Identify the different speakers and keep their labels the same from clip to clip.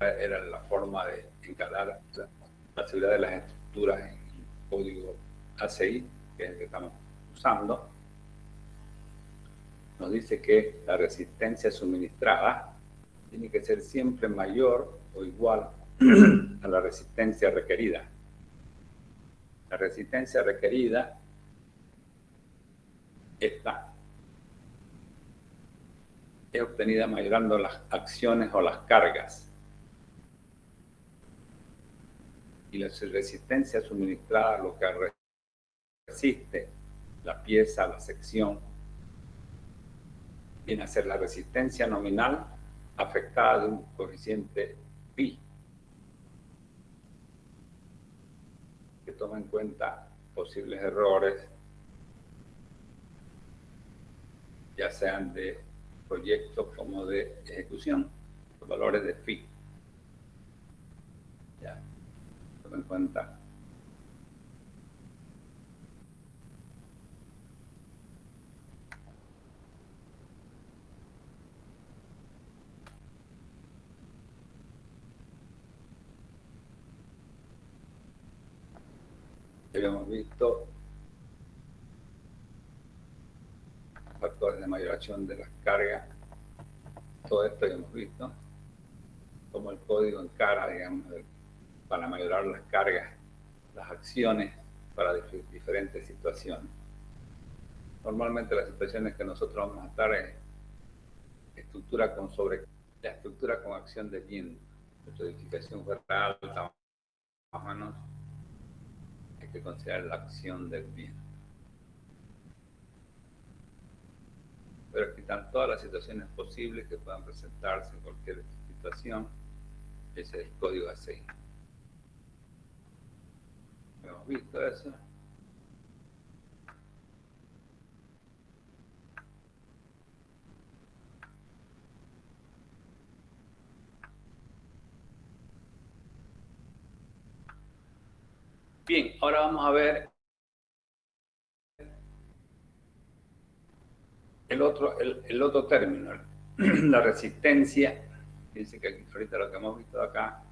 Speaker 1: esa era la forma de encarar la seguridad de las estructuras en el código ACI, que es el que estamos usando. Nos dice que la resistencia suministrada tiene que ser siempre mayor o igual a la resistencia requerida. La resistencia requerida esta es obtenida mayorando las acciones o las cargas. Y la resistencia suministrada, lo que resiste la pieza, la sección, viene a ser la resistencia nominal afectada de un coeficiente pi, que toma en cuenta posibles errores, ya sean de proyecto como de ejecución, los valores de phi. Ya, toma en cuenta. Habíamos visto factores de mayoración de las cargas. Todo esto ya hemos visto, cómo el código encara, digamos, para mayorar las cargas, las acciones para diferentes situaciones. Normalmente las situaciones que nosotros vamos a estar es la estructura con acción de viento. La edificación fue alta, más o menos, hay que considerar la acción del viento. Pero aquí están todas las situaciones posibles que puedan presentarse en cualquier situación. Ese es el código ACI. ¿Hemos visto eso? Bien, ahora vamos a ver el otro término, la resistencia. Dice que ahorita lo que hemos visto acá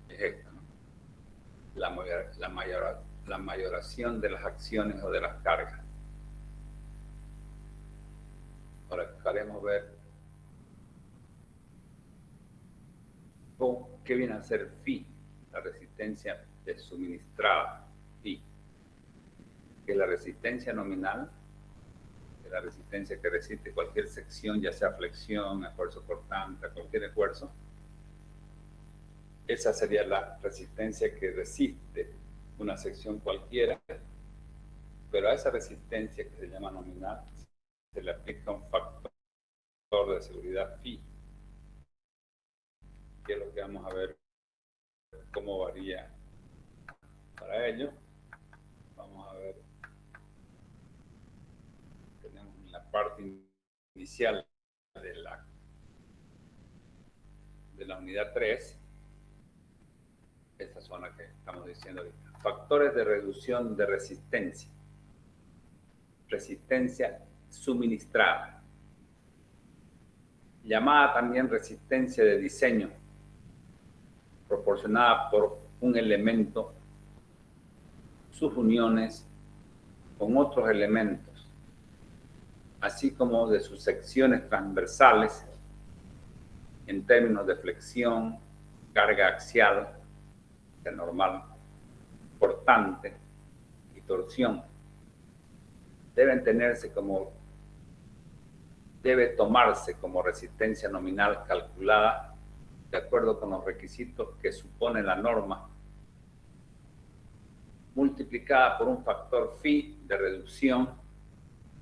Speaker 1: es esto, ¿no? La mayoración de las acciones o de las cargas. Ahora buscaremos ver qué viene a ser phi, la resistencia de suministrada, phi, que es la resistencia nominal, que es la resistencia que resiste cualquier sección, ya sea flexión, esfuerzo cortante, cualquier esfuerzo. Esa sería la resistencia que resiste una sección cualquiera, pero a esa resistencia que se llama nominal se le aplica un factor de seguridad phi, que es lo que vamos a ver cómo varía. Para ello, vamos a ver, tenemos en la parte inicial de la unidad 3, esta zona que estamos diciendo ahorita. Factores de reducción de resistencia. Resistencia suministrada. Llamada también resistencia de diseño, proporcionada por un elemento, sus uniones con otros elementos, así como de sus secciones transversales en términos de flexión, carga axial, de normal, portante y torsión. Debe tomarse como resistencia nominal calculada de acuerdo con los requisitos que supone la norma, multiplicada por un factor phi de reducción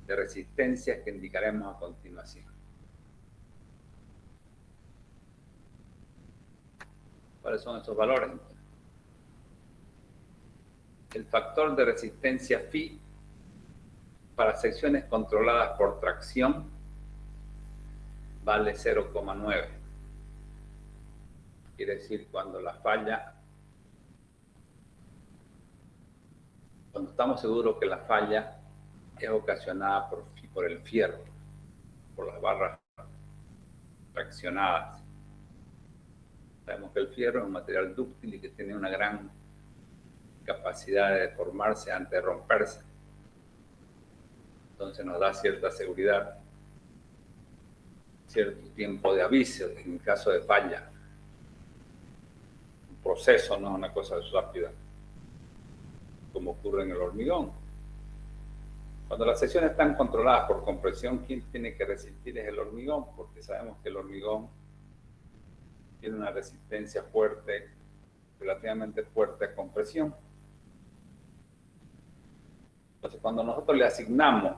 Speaker 1: de resistencia que indicaremos a continuación. ¿Cuáles son esos valores? El factor de resistencia phi para secciones controladas por tracción vale 0,9. Quiere decir cuando estamos seguros que la falla es ocasionada por el fierro, por las barras fraccionadas. Sabemos que el fierro es un material dúctil y que tiene una gran capacidad de deformarse antes de romperse. Entonces nos da cierta seguridad, cierto tiempo de aviso en caso de falla. Un proceso no es una cosa rápida, como ocurre en el hormigón. Cuando las secciones están controladas por compresión, quien tiene que resistir es el hormigón, porque sabemos que el hormigón tiene una resistencia fuerte, relativamente fuerte a compresión. Entonces, cuando nosotros le asignamos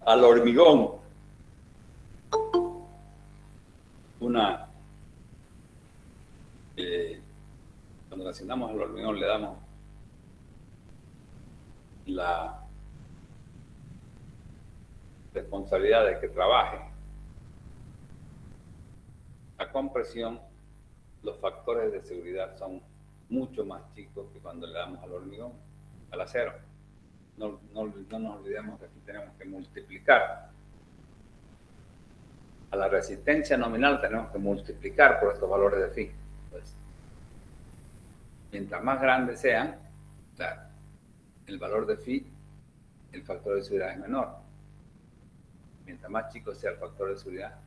Speaker 1: al hormigón cuando le asignamos al hormigón le damos la responsabilidad de que trabaje a compresión, los factores de seguridad son mucho más chicos que cuando le damos al hormigón, al acero. No nos olvidemos que aquí tenemos que multiplicar. A la resistencia nominal tenemos que multiplicar por estos valores de phi. Pues, mientras más grandes sean, el valor de phi, el factor de seguridad es menor. Mientras más chico sea el factor de seguridad,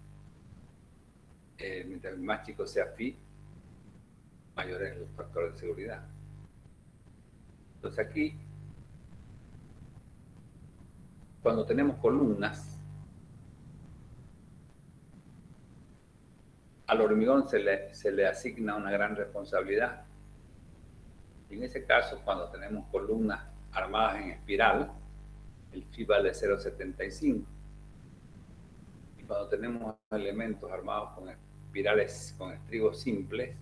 Speaker 1: mientras más chico sea phi, mayor es el factor de seguridad. Entonces aquí, cuando tenemos columnas, al hormigón se le asigna una gran responsabilidad. En ese caso, cuando tenemos columnas armadas en espiral, el phi vale 0,75. Y cuando tenemos elementos armados con espirales, con estribos simples,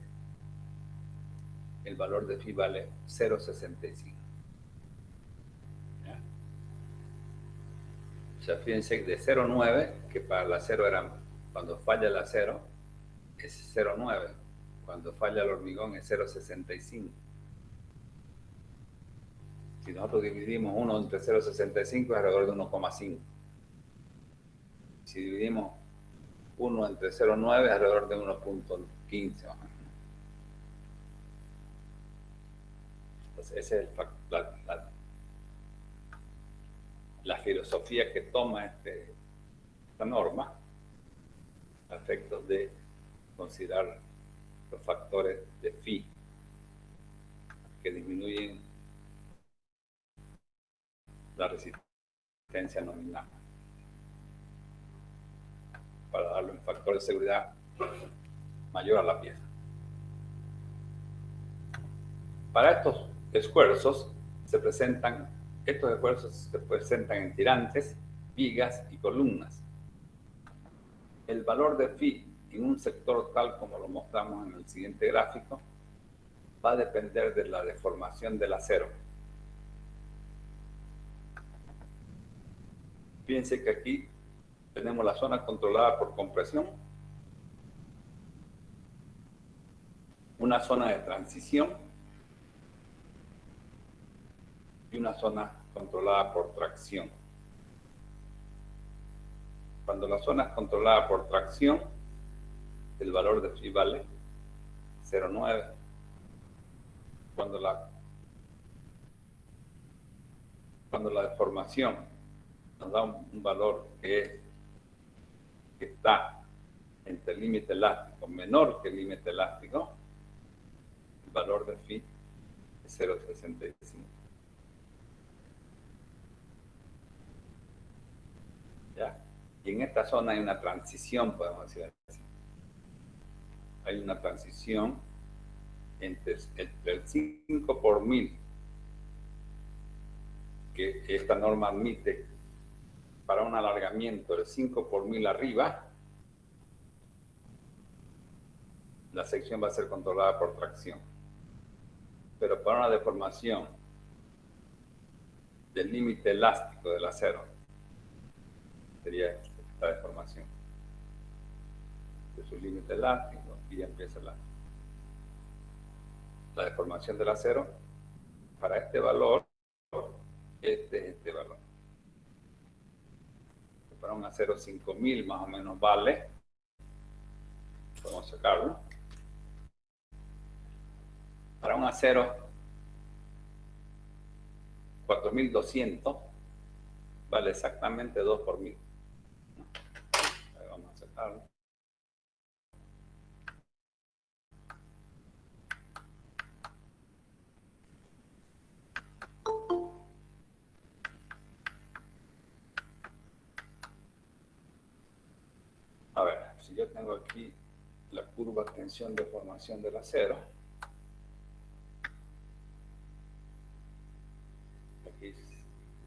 Speaker 1: el valor de phi vale 0,65. O sea, fíjense de 0,9, que para el acero era, cuando falla el acero, es 0,9. Cuando falla el hormigón es 0,65. Si nosotros dividimos 1 entre 0,65 es alrededor de 1,5. Si dividimos 1 entre 0,9 es alrededor de 1,15. Entonces, esa es la filosofía que toma esta norma a efectos de considerar los factores de phi que disminuyen la resistencia nominal para darle un factor de seguridad mayor a la pieza. Para estos esfuerzos estos esfuerzos se presentan en tirantes, vigas y columnas. El valor de phi en un sector tal como lo mostramos en el siguiente gráfico va a depender de la deformación del acero. Fíjense que aquí tenemos la zona controlada por compresión, una zona de transición y una zona controlada por tracción. Cuando la zona es controlada por tracción, el valor de phi vale 0,9. Cuando la deformación nos da un valor que está entre el límite elástico menor que el límite elástico, el valor de phi es 0,65. ¿Ya? Y en esta zona hay una transición, podemos decir así. Hay una transición entre el 5 por 1000 que esta norma admite para un alargamiento del 5 por 1000 arriba, la sección va a ser controlada por tracción. Pero para una deformación del límite elástico del acero, sería esta deformación. Es un límite elástico y ya empieza la deformación del acero. Para este valor, Este es este valor. Para un acero 5000 más o menos vale. Podemos sacarlo. Para un acero 4200 vale exactamente 2 por 1000. Ahí vamos a sacarlo. A ver, si yo tengo aquí la curva tensión de formación del acero, aquí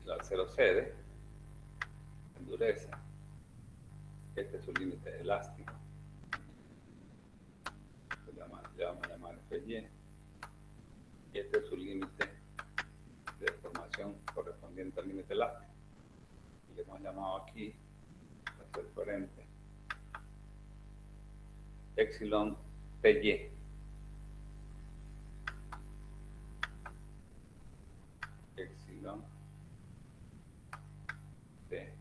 Speaker 1: el acero cede, endurece, este es su límite elástico, le vamos a llamar FY, y este es su límite de formación correspondiente al límite elástico, y le hemos llamado aquí, el diferente, epsilon PY. Epsilon T.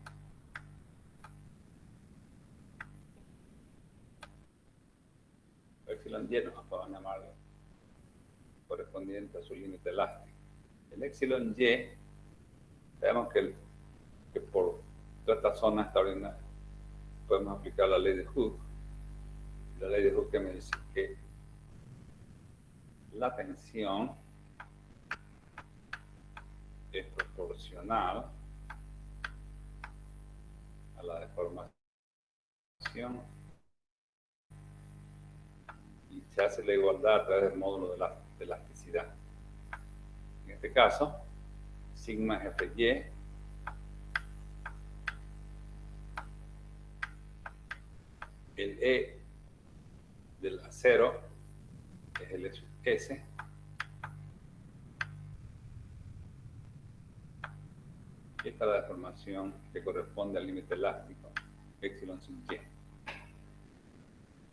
Speaker 1: Epsilon Y nos podemos llamarlo correspondiente a su límite elástico. El epsilon Y, sabemos que por toda esta zona extraordinaria podemos aplicar la ley de Hooke. La ley de Hooke me dice que la tensión es proporcional a la deformación y se hace la igualdad a través del módulo de elasticidad. En este caso, sigma FY el E del acero es el E sub S y esta es la deformación que corresponde al límite elástico epsilon sub Y.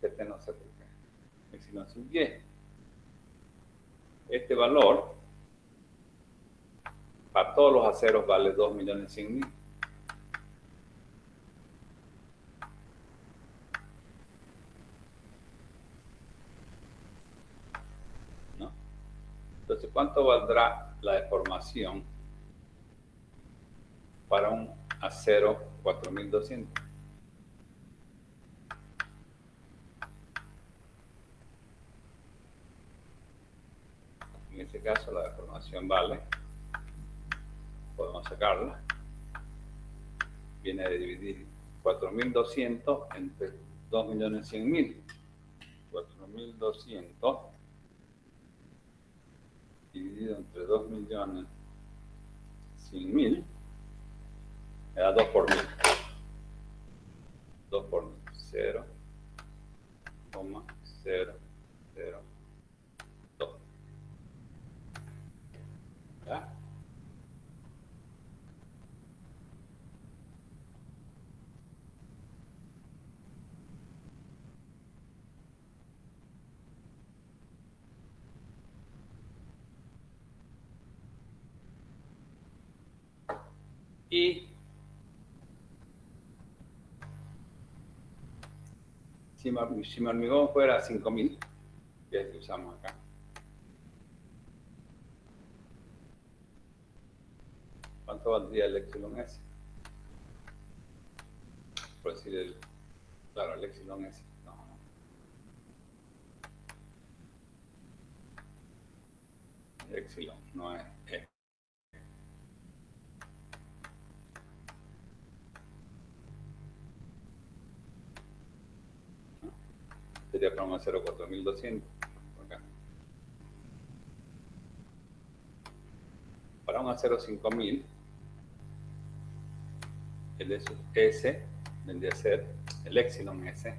Speaker 1: Este no sé por qué. Epsilon sub Y. Este valor para todos los aceros vale 2.100.000. ¿No? Entonces, ¿cuánto valdrá la deformación para un acero 4200? En este caso, la deformación vale, podemos sacarla, viene de dividir 4200 entre 2.100.000. 4200 dividido entre 2.100.000 me da 2 por 1000. 2 por 1000, 0,002. ¿Ya? Y si mi hormigón fuera 5000, que es el que usamos acá, ¿cuánto valdría el epsilon S? Por decir claro, el epsilon S. No. El epsilon no es E. ¿No? Sería para un acero 4200. Acá. Para un acero 5000, el S vendría a ser el epsilon S.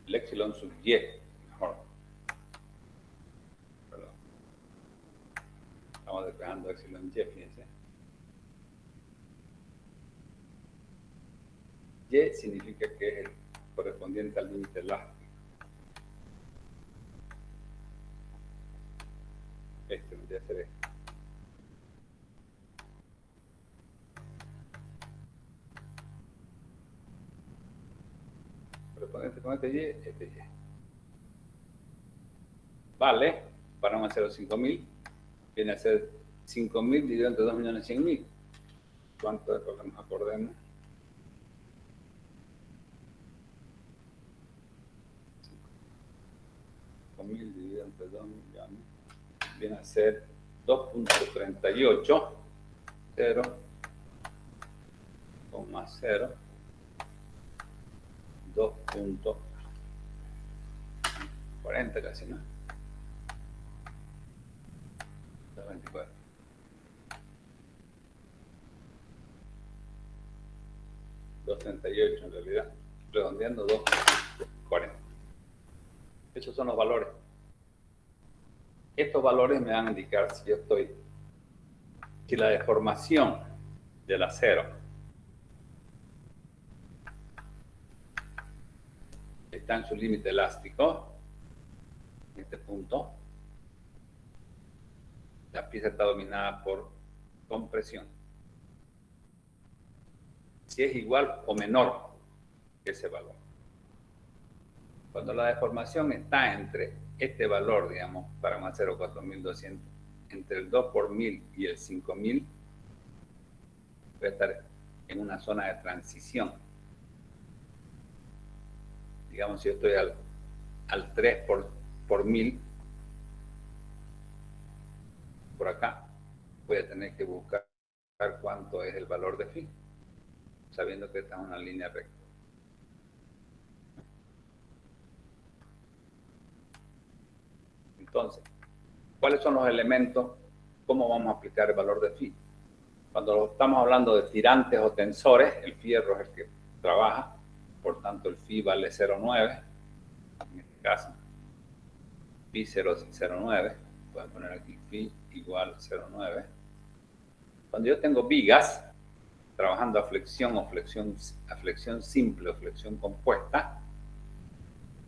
Speaker 1: El epsilon sub Y, mejor. Perdón. Estamos despejando epsilon Y, fíjense. Y significa que es el correspondiente al límite elástico. Este vendría a ser este. Correspondiente con este Y, este Y. Vale, para un acero 5000, viene a ser 5000 dividido entre 2.100.000. ¿Cuánto es lo que nos acordemos? 5.000 dividido entre 2 millones viene a ser 2.38, 0, 0, 2.40 casi, ¿no? 2.24. 2.38 en realidad, redondeando 2.40. Esos son los valores. Estos valores me van a indicar si yo estoy, si la deformación del acero está en su límite elástico, en este punto, la pieza está dominada por compresión. Si es igual o menor que ese valor. Cuando la deformación está entre este valor, digamos, para un acero 4200, entre el 2 por 1000 y el 5000, voy a estar en una zona de transición. Digamos, si yo estoy al 3 por 1000, por acá, voy a tener que buscar cuánto es el valor de phi, sabiendo que esta es una línea recta. Entonces, ¿cuáles son los elementos? ¿Cómo vamos a aplicar el valor de phi? Cuando estamos hablando de tirantes o tensores, el fierro es el que trabaja, por tanto el phi vale 0,9, en este caso, phi 0,09, voy a poner aquí phi igual 0,9. Cuando yo tengo vigas, trabajando a flexión o flexión simple o flexión compuesta,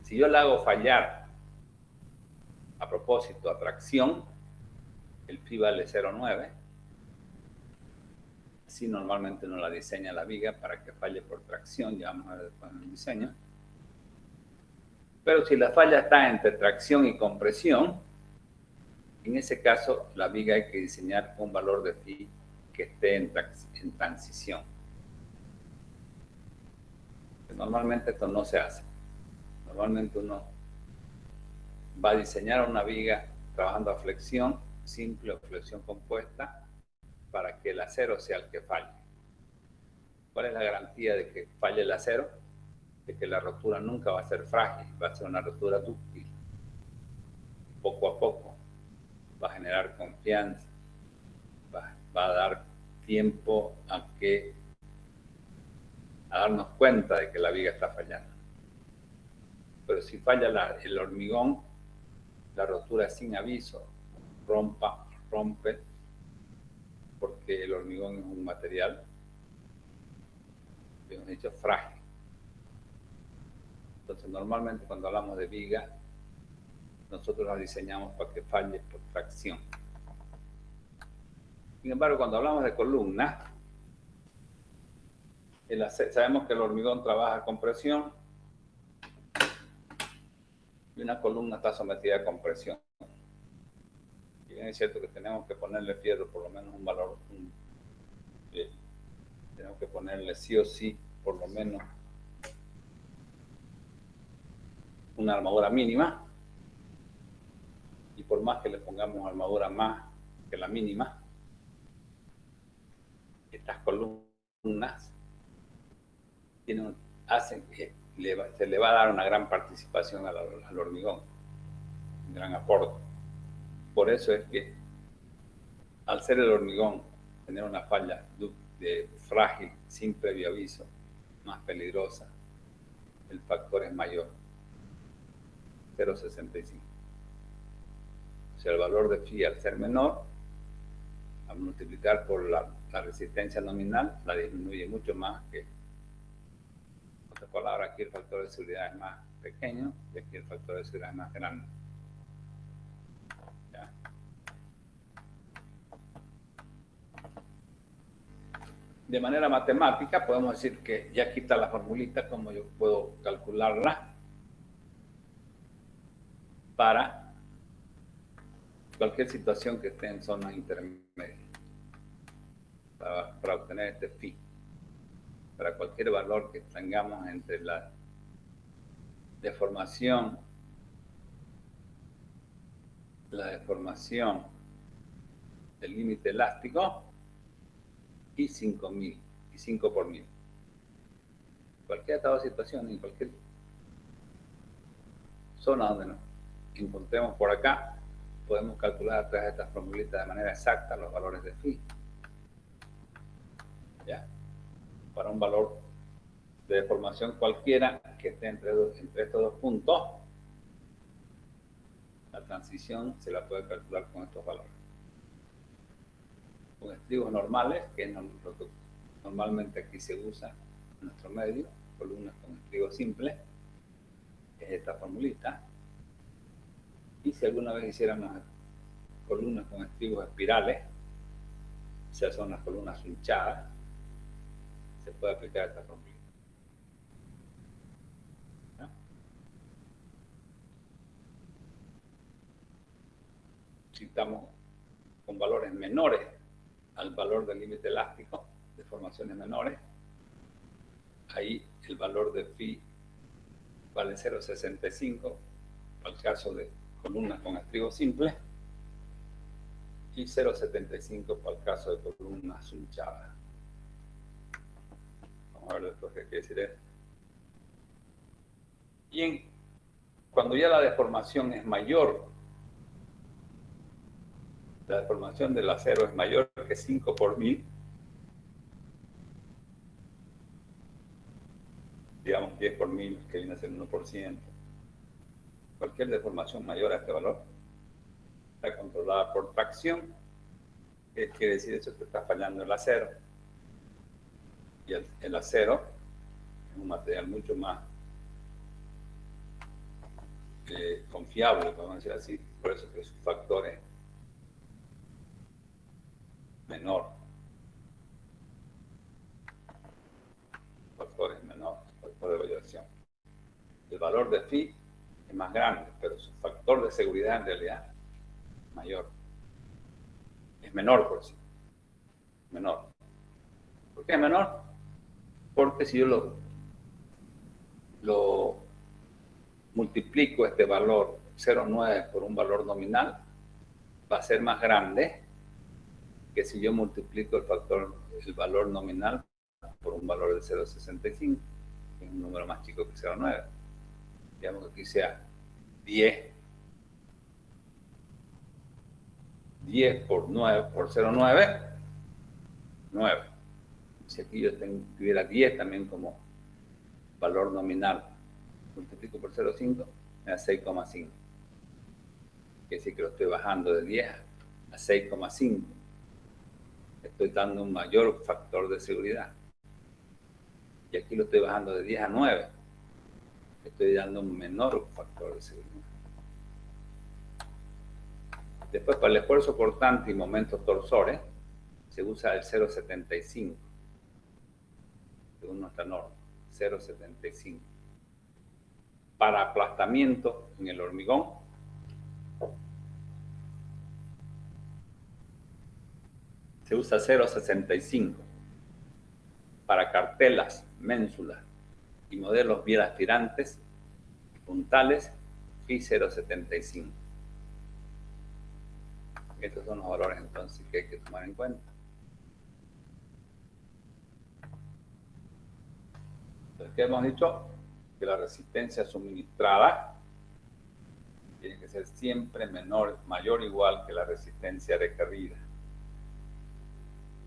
Speaker 1: si yo la hago fallar a propósito a tracción, el phi vale 0,9. Así normalmente uno la diseña la viga para que falle por tracción, ya vamos a ver después en el diseño. Pero si la falla está entre tracción y compresión, en ese caso la viga hay que diseñar un valor de phi que esté en transición. Normalmente esto no se hace. Normalmente uno va a diseñar una viga trabajando a flexión simple o flexión compuesta para que el acero sea el que falle. ¿Cuál es la garantía de que falle el acero? De que la rotura nunca va a ser frágil, va a ser una rotura dúctil. Poco a poco va a generar confianza, va a dar tiempo a darnos cuenta de que la viga está fallando. Pero si falla el hormigón, la rotura es sin aviso, rompe, porque el hormigón es un material, hemos dicho, frágil. Entonces, normalmente cuando hablamos de viga, nosotros la diseñamos para que falle por tracción. Sin embargo, cuando hablamos de columnas, sabemos que el hormigón trabaja con presión y una columna está sometida a compresión. Y bien es cierto que tenemos que ponerle fierro por lo menos un valor, tenemos que ponerle sí o sí por lo menos una armadura mínima, y por más que le pongamos armadura más que la mínima, estas columnas hacen que se le va a dar una gran participación al hormigón, un gran aporte. Por eso es que al ser el hormigón tener una falla frágil sin previo aviso, más peligrosa, el factor es mayor, 0,65. O sea, el valor de phi al ser menor, al multiplicar por la resistencia nominal, la disminuye mucho más que otras palabras, aquí el factor de seguridad es más pequeño y aquí el factor de seguridad es más grande. ¿Ya? De manera matemática podemos decir que ya aquí está la formulita, como yo puedo calcularla para cualquier situación que esté en zona intermedia, para obtener este phi, para cualquier valor que tengamos entre la deformación del límite elástico y 5000 y 5 por 1000. Cualquier estado de situación, en cualquier zona donde nos encontremos por acá, podemos calcular a través de esta formulita de manera exacta los valores de phi. ¿Ya? Para un valor de deformación cualquiera que esté entre estos dos puntos, la transición se la puede calcular con estos valores. Con estribos normales, que es lo que normalmente aquí se usa en nuestro medio, columnas con estribo simple, es esta formulita. Y si alguna vez hiciéramos columnas con estribos espirales, o sea, son las columnas hinchadas, se puede aplicar esta formulita. ¿No? Si estamos con valores menores al valor del límite elástico, de formaciones menores, ahí el valor de phi vale 0,65 para el caso de columnas con estribo simple y 0,75 para el caso de columnas hinchadas. Vamos a ver después qué quiere decir esto. Y cuando ya la deformación es mayor, la deformación del acero es mayor que 5 por 1000, digamos 10 por 1000, que viene a ser 1%. Cualquier deformación mayor a este valor está controlada por tracción. ¿Qué quiere decir eso? Que está fallando el acero. Y el acero es un material mucho más confiable, podemos decir así, por eso que su factor es menor. Factor de variación. El valor de phi es más grande, pero su factor de seguridad en realidad es mayor. Es menor, por sí. Menor. ¿Por qué es menor? Porque si yo lo multiplico este valor 0,9 por un valor nominal, va a ser más grande que si yo multiplico el valor nominal por un valor de 0,65, que es un número más chico que 0,9. Digamos que aquí sea 10 por 9 por 0,9, 9. Si aquí yo tuviera 10 también como valor nominal, multiplico por 0,5, me da 6,5. Quiere decir que lo estoy bajando de 10 a 6,5. Estoy dando un mayor factor de seguridad. Y aquí lo estoy bajando de 10 a 9. Estoy dando un menor factor de seguridad. Después, para el esfuerzo cortante y momentos torsores, se usa el 0,75, según nuestra norma, 0,75. Para aplastamiento en el hormigón, se usa 0,65. Para cartelas, ménsulas y modelos bien aspirantes, puntales, y 0,75. Estos son los valores entonces que hay que tomar en cuenta. Entonces, ¿qué hemos dicho? Que la resistencia suministrada tiene que ser siempre mayor o igual que la resistencia requerida.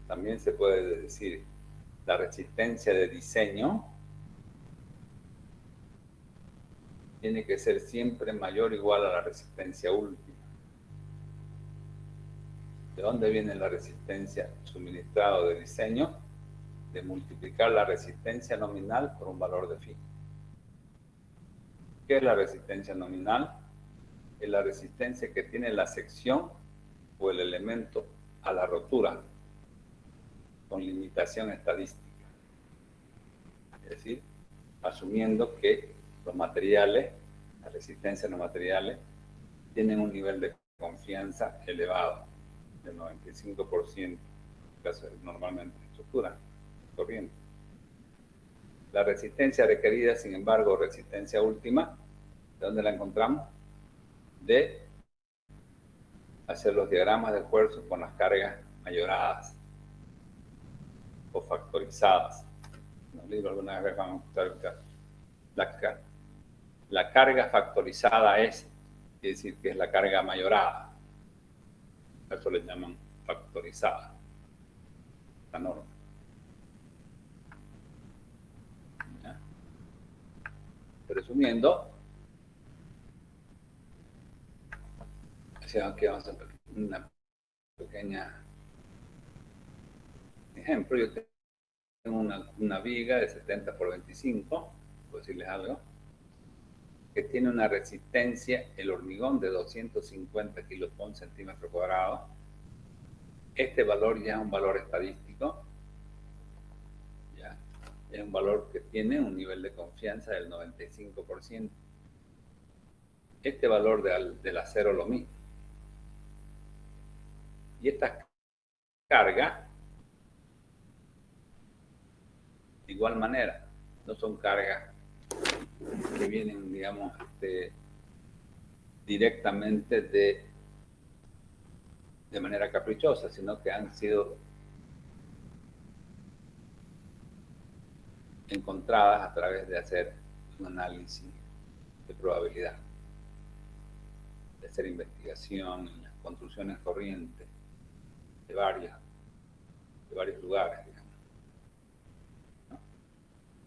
Speaker 1: También se puede decir la resistencia de diseño tiene que ser siempre mayor o igual a la resistencia última. ¿De dónde viene la resistencia suministrada de diseño? de multiplicar la resistencia nominal por un valor de phi. ¿Qué es la resistencia nominal? Es la resistencia que tiene la sección o el elemento a la rotura con limitación estadística. Es decir, asumiendo que los materiales, la resistencia de los materiales, tienen un nivel de confianza elevado, del 95%, caso es normalmente estructura corriente. La resistencia requerida, sin embargo, resistencia última, ¿de dónde la encontramos? De hacer los diagramas de esfuerzo con las cargas mayoradas o factorizadas. En los libros alguna vez vamos a escuchar la carga factorizada quiere decir que es la carga mayorada. A eso le llaman factorizada. La norma. ¿Ya? Resumiendo, aquí vamos a hacer una pequeña ejemplo. Yo tengo una viga de 70 por 25, por decirles algo, que tiene una resistencia, el hormigón, de 250 kilos por centímetro cuadrado. Este valor ya es un valor estadístico, ya es un valor que tiene un nivel de confianza del 95%. Este valor del acero lo mismo. Y estas cargas, de igual manera, no son cargas que vienen, digamos, directamente de manera caprichosa, sino que han sido encontradas a través de hacer un análisis de probabilidad, de hacer investigación en las construcciones corrientes de varios lugares, digamos. ¿No?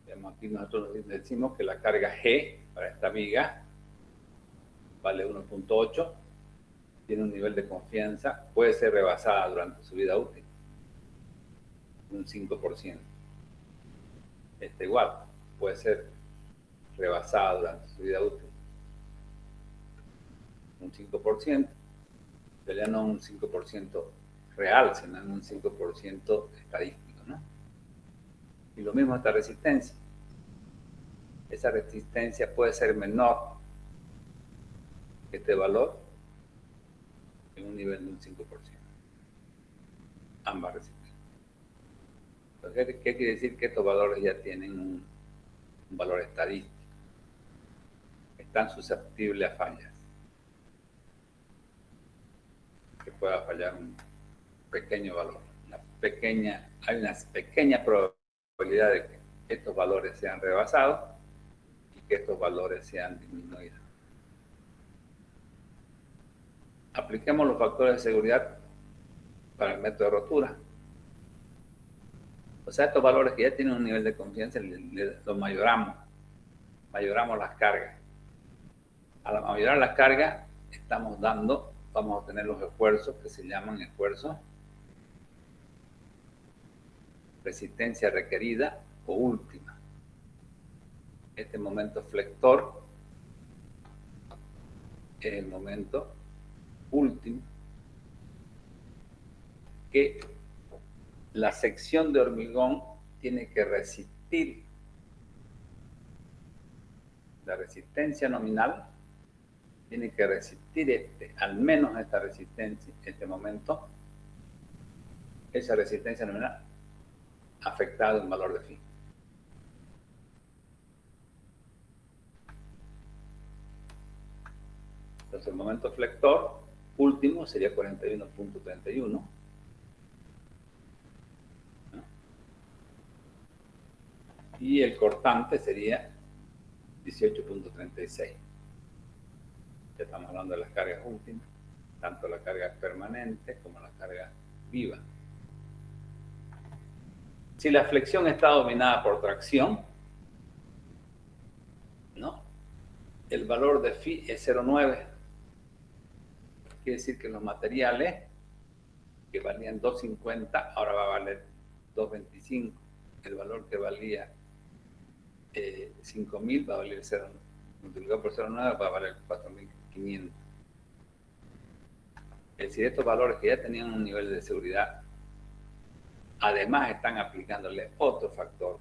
Speaker 1: Digamos, aquí nosotros decimos que la carga G para esta viga vale 1.8, tiene un nivel de confianza, puede ser rebasada durante su vida útil, un 5%. Este igual, puede ser rebasada durante su vida útil, un 5%, pero ya no un 5% real, sino un 5% estadístico, ¿no? Y lo mismo esta resistencia. Esa resistencia puede ser menor que este valor en un nivel de un 5%. Ambas resistencias. Entonces, ¿qué quiere decir? Que estos valores ya tienen un valor estadístico. Están susceptibles a fallas. Que pueda fallar un pequeño valor. Hay una pequeña probabilidad de que estos valores sean rebasados y que estos valores sean disminuidos. Apliquemos los factores de seguridad para el método de rotura. O sea, estos valores que ya tienen un nivel de confianza, los mayoramos las cargas. Al mayorar las cargas, vamos a tener los esfuerzos que se llaman esfuerzos resistencia requerida o última. Este momento flector es el momento último que la sección de hormigón tiene que resistir. La resistencia nominal tiene que resistir al menos esta resistencia, este momento, esa resistencia nominal afectada en valor de phi. Entonces el momento flector último sería 41.31. Y el cortante sería 18.36. Ya estamos hablando de las cargas últimas, tanto la carga permanente como la carga viva. Si la flexión está dominada por tracción, ¿no? El valor de phi es 0.9. Quiere decir que los materiales que valían 2.50 ahora va a valer 2.25. el valor que valía 5.000 va a valer 0, multiplicado por 0,9 va a valer 4.500. Es decir, estos valores que ya tenían un nivel de seguridad, además están aplicándole otro factor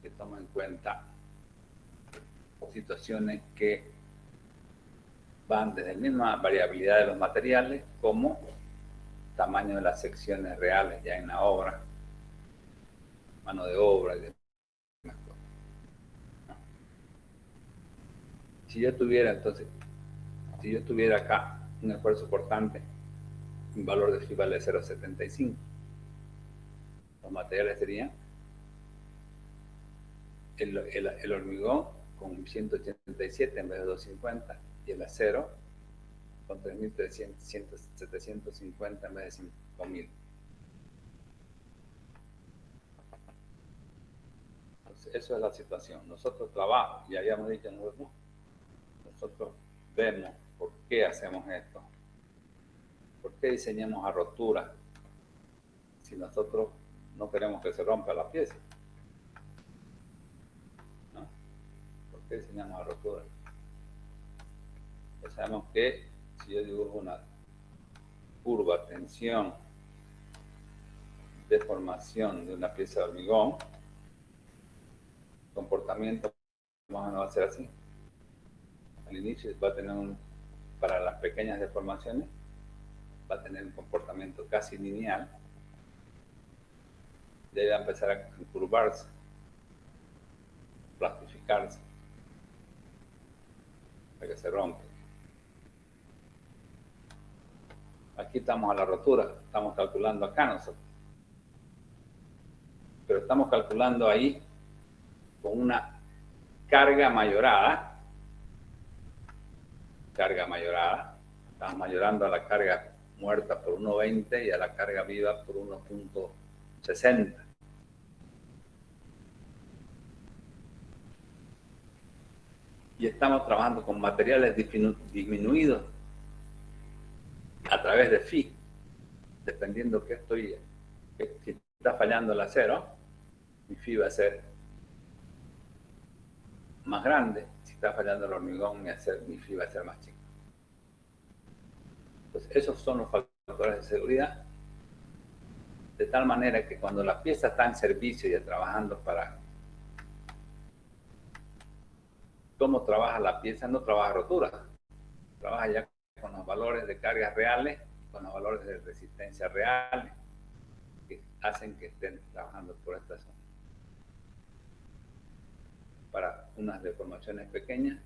Speaker 1: que toma en cuenta situaciones que van desde la misma variabilidad de los materiales como tamaño de las secciones reales ya en la obra, mano de obra y demás cosas. Si yo tuviera entonces, si yo tuviera acá un esfuerzo portante, un valor de phi vale 0,75, los materiales serían el hormigón con 187 en vez de 250 y el acero con 3.750 en vez de 5.000. Entonces, eso es la situación. Nosotros trabajamos, ya habíamos dicho nosotros vemos por qué hacemos esto, por qué diseñamos a rotura si nosotros no queremos que se rompa la pieza, ¿no? ¿Por qué diseñamos a rotura? Ya sabemos que si yo dibujo una curva, tensión, deformación de una pieza de hormigón, el comportamiento más o menos va a ser así. Al inicio va a tener para las pequeñas deformaciones, va a tener un comportamiento casi lineal, debe empezar a curvarse, plastificarse, para que se rompa. Aquí estamos a la rotura, estamos calculando acá nosotros. Pero estamos calculando ahí con una carga mayorada. Estamos mayorando a la carga muerta por 1,20 y a la carga viva por 1,60. Y estamos trabajando con materiales disminuidos a través de phi, dependiendo que si está fallando el acero, mi phi va a ser más grande. Si está fallando el hormigón, mi phi va a ser más chico. Entonces, esos son los factores de seguridad, de tal manera que cuando la pieza está en servicio y trabajando para cómo trabaja la pieza, no trabaja rotura, trabaja ya con los valores de cargas reales, con los valores de resistencia reales, que hacen que estén trabajando por esta zona. Para unas deformaciones pequeñas,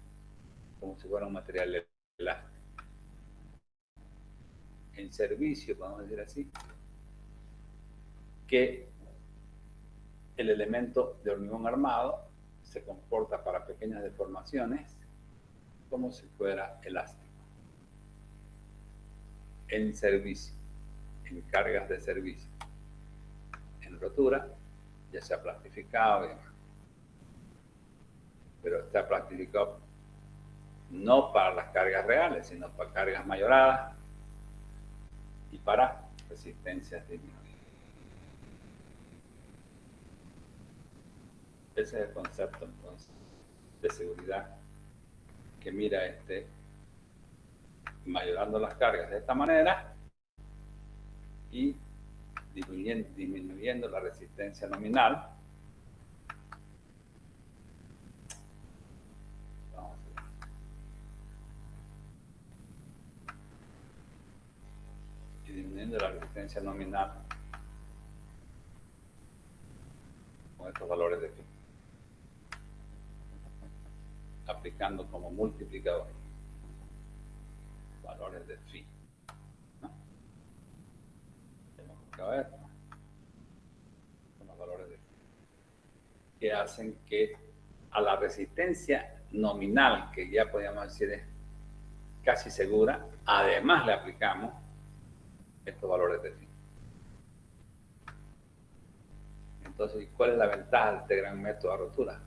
Speaker 1: como si fuera un material elástico. En servicio, vamos a decir así, que el elemento de hormigón armado se comporta para pequeñas deformaciones como si fuera elástico. En servicio, en cargas de servicio. En rotura, ya se ha plastificado y demás. Pero está plastificado no para las cargas reales, sino para cargas mayoradas y para resistencias disminuidas. Ese es el concepto, entonces, de seguridad que mira mayorando las cargas de esta manera y disminuyendo la resistencia nominal. Y disminuyendo la resistencia nominal con estos valores de phi, aplicando como multiplicador valores de phi, ¿no? Hemos aplicado esto con los valores de phi, que hacen que a la resistencia nominal, que ya podríamos decir es casi segura, además le aplicamos estos valores de phi. Entonces, ¿cuál es la ventaja de este gran método de rotura?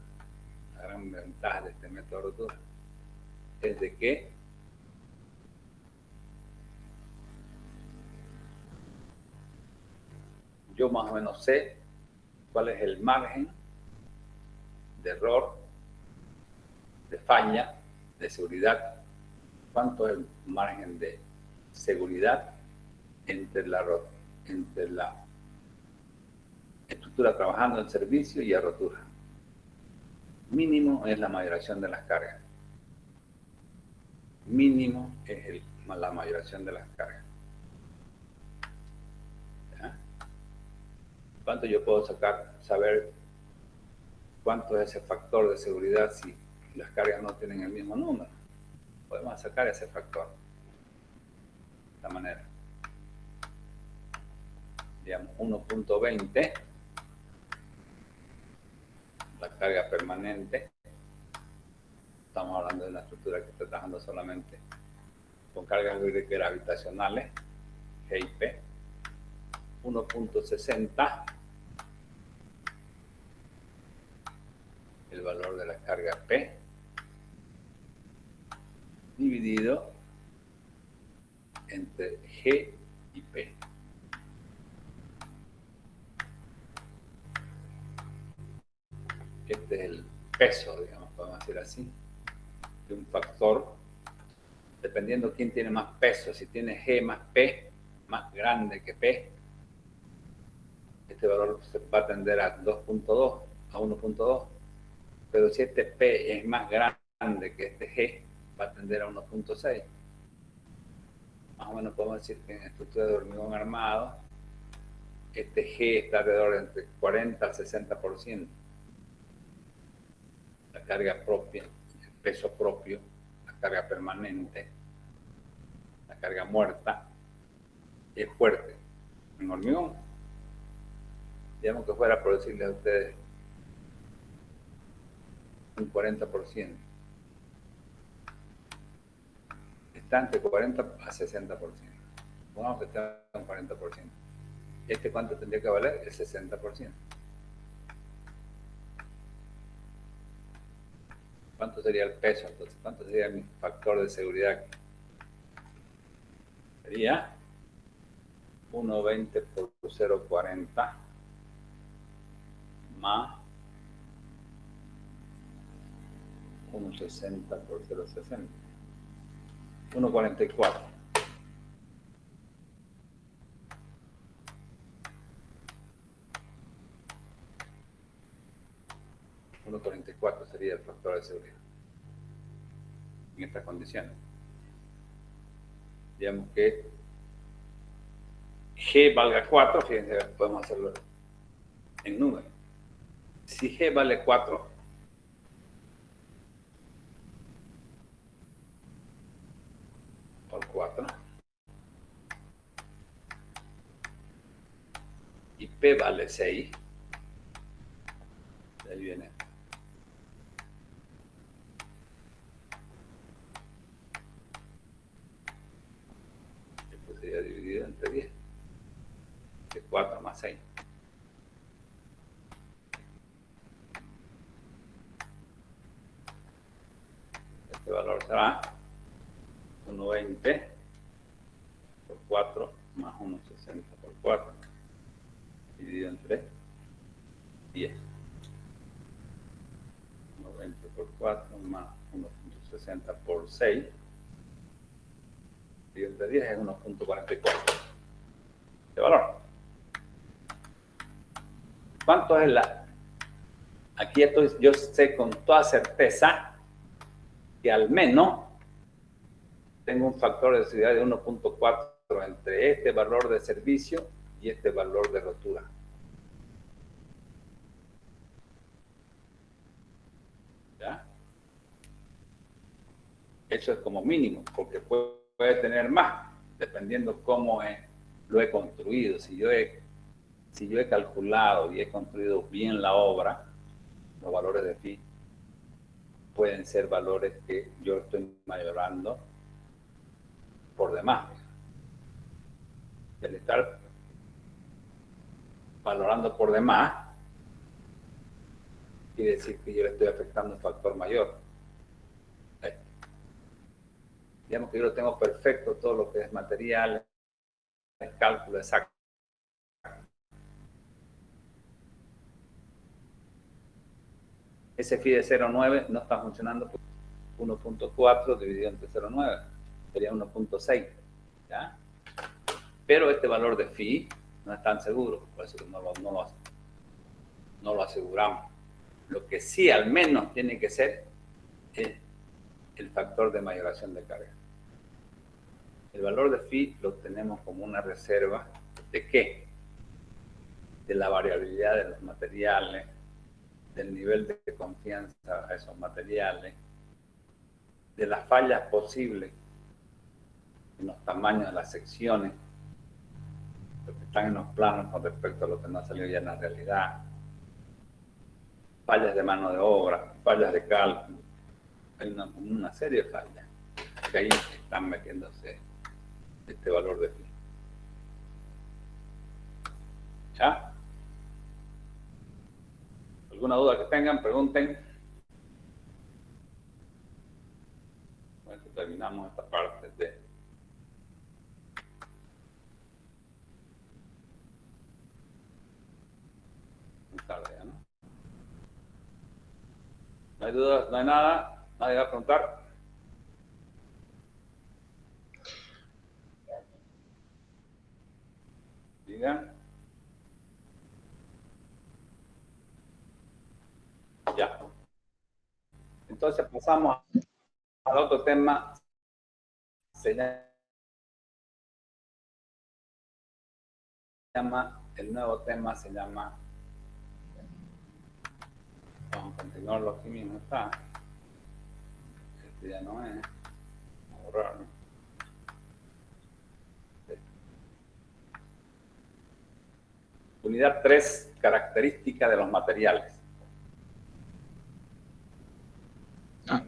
Speaker 1: La gran ventaja de este método de rotura es de que yo más o menos sé cuál es el margen de error, de falla, de seguridad, cuánto es el margen de seguridad entre la estructura trabajando en servicio y a rotura. Mínimo es la mayoración de las cargas. Mínimo es la mayoración de las cargas. ¿Ya? ¿Cuánto yo puedo saber cuánto es ese factor de seguridad si las cargas no tienen el mismo número? Podemos sacar ese factor de esta manera. Digamos 1.20, la carga permanente. Estamos hablando de una estructura que está trabajando solamente con cargas gravitacionales, G y P. 1.60, el valor de la carga P, dividido entre G y P. Este es el peso, digamos, podemos decir así, de un factor, dependiendo quién tiene más peso. Si tiene G más P, más grande que P, este valor se va a tender a 2.2, a 1.2. Pero si este P es más grande que este G, va a tender a 1.6. Más o menos podemos decir que en estructura de hormigón armado, este G está alrededor de entre 40 al 60%. La carga propia, el peso propio, la carga permanente, la carga muerta, es fuerte. En hormigón, digamos que fuera por decirles a ustedes un 40%. Está entre 40 a 60%. Pongamos que está en 40%. ¿Este cuánto tendría que valer? El 60%. ¿Cuánto sería el peso entonces? ¿Cuánto sería mi factor de seguridad? Sería 1.20 por 0.40 más 1.60 por 0.60. 1.44. 1.44 sería el factor de seguridad en estas condiciones. Digamos que G valga 4, fíjense, podemos hacerlo en número. Si G vale 4, por 4, y P vale 6, de ahí viene. Esto sería dividido entre 10. De 4 más 6. Este valor será 1.20 por 4 más 1.60 por 4 dividido entre 10. 1.20 por 4 más 1.60 por 6 dividido entre 10 es 1.44. Este valor. ¿Cuánto es la? Aquí yo sé con toda certeza que al menos tengo un factor de seguridad de 1.4 entre este valor de servicio y este valor de rotura. ¿Ya? Eso es como mínimo, porque puede tener más, dependiendo cómo lo he construido. Si yo he calculado y he construido bien la obra, los valores de phi pueden ser valores que yo estoy mayorando por demás. El estar valorando por demás quiere decir que yo le estoy afectando un factor mayor. Digamos que yo lo tengo perfecto, todo lo que es material, el cálculo exacto. ese phi de 0,9 no está funcionando por 1.4 dividido entre 0,9. Sería 1.6. ¿Ya? Pero este valor de phi no es tan seguro, por eso no lo aseguramos. Lo que sí al menos tiene que ser es el factor de mayoración de carga. El valor de phi lo tenemos como una reserva ¿de qué? De la variabilidad de los materiales, del nivel de confianza a esos materiales, de las fallas posibles en los tamaños de las secciones, lo que están en los planos con respecto a lo que no ha salido ya en la realidad, fallas de mano de obra, fallas de cálculo. Hay una serie de fallas que ahí están metiéndose este valor de phi. ¿Ya? ¿Alguna duda que tengan? Pregunten. Bueno, terminamos esta parte de... Muy tarde ya, ¿no? No hay dudas, no hay nada. Nadie va a preguntar. Digan. Ya. Entonces pasamos al otro tema. El nuevo tema se llama... Vamos a continuarlo aquí mismo. Está. Este ya no es. Vamos a borrarlo. Unidad 3, característica de los materiales.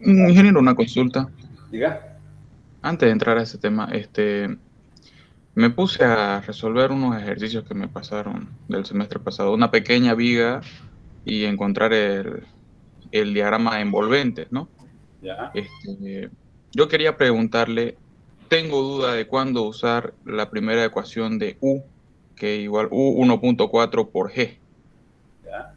Speaker 2: Ingeniero, una consulta.
Speaker 1: Diga.
Speaker 2: Antes de entrar a ese tema, me puse a resolver unos ejercicios que me pasaron del semestre pasado, una pequeña viga y encontrar el diagrama envolvente, ¿no?
Speaker 1: Ya.
Speaker 2: Yo quería preguntarle, tengo duda de cuándo usar la primera ecuación de U, que igual U 1.4 por G.
Speaker 1: Ya.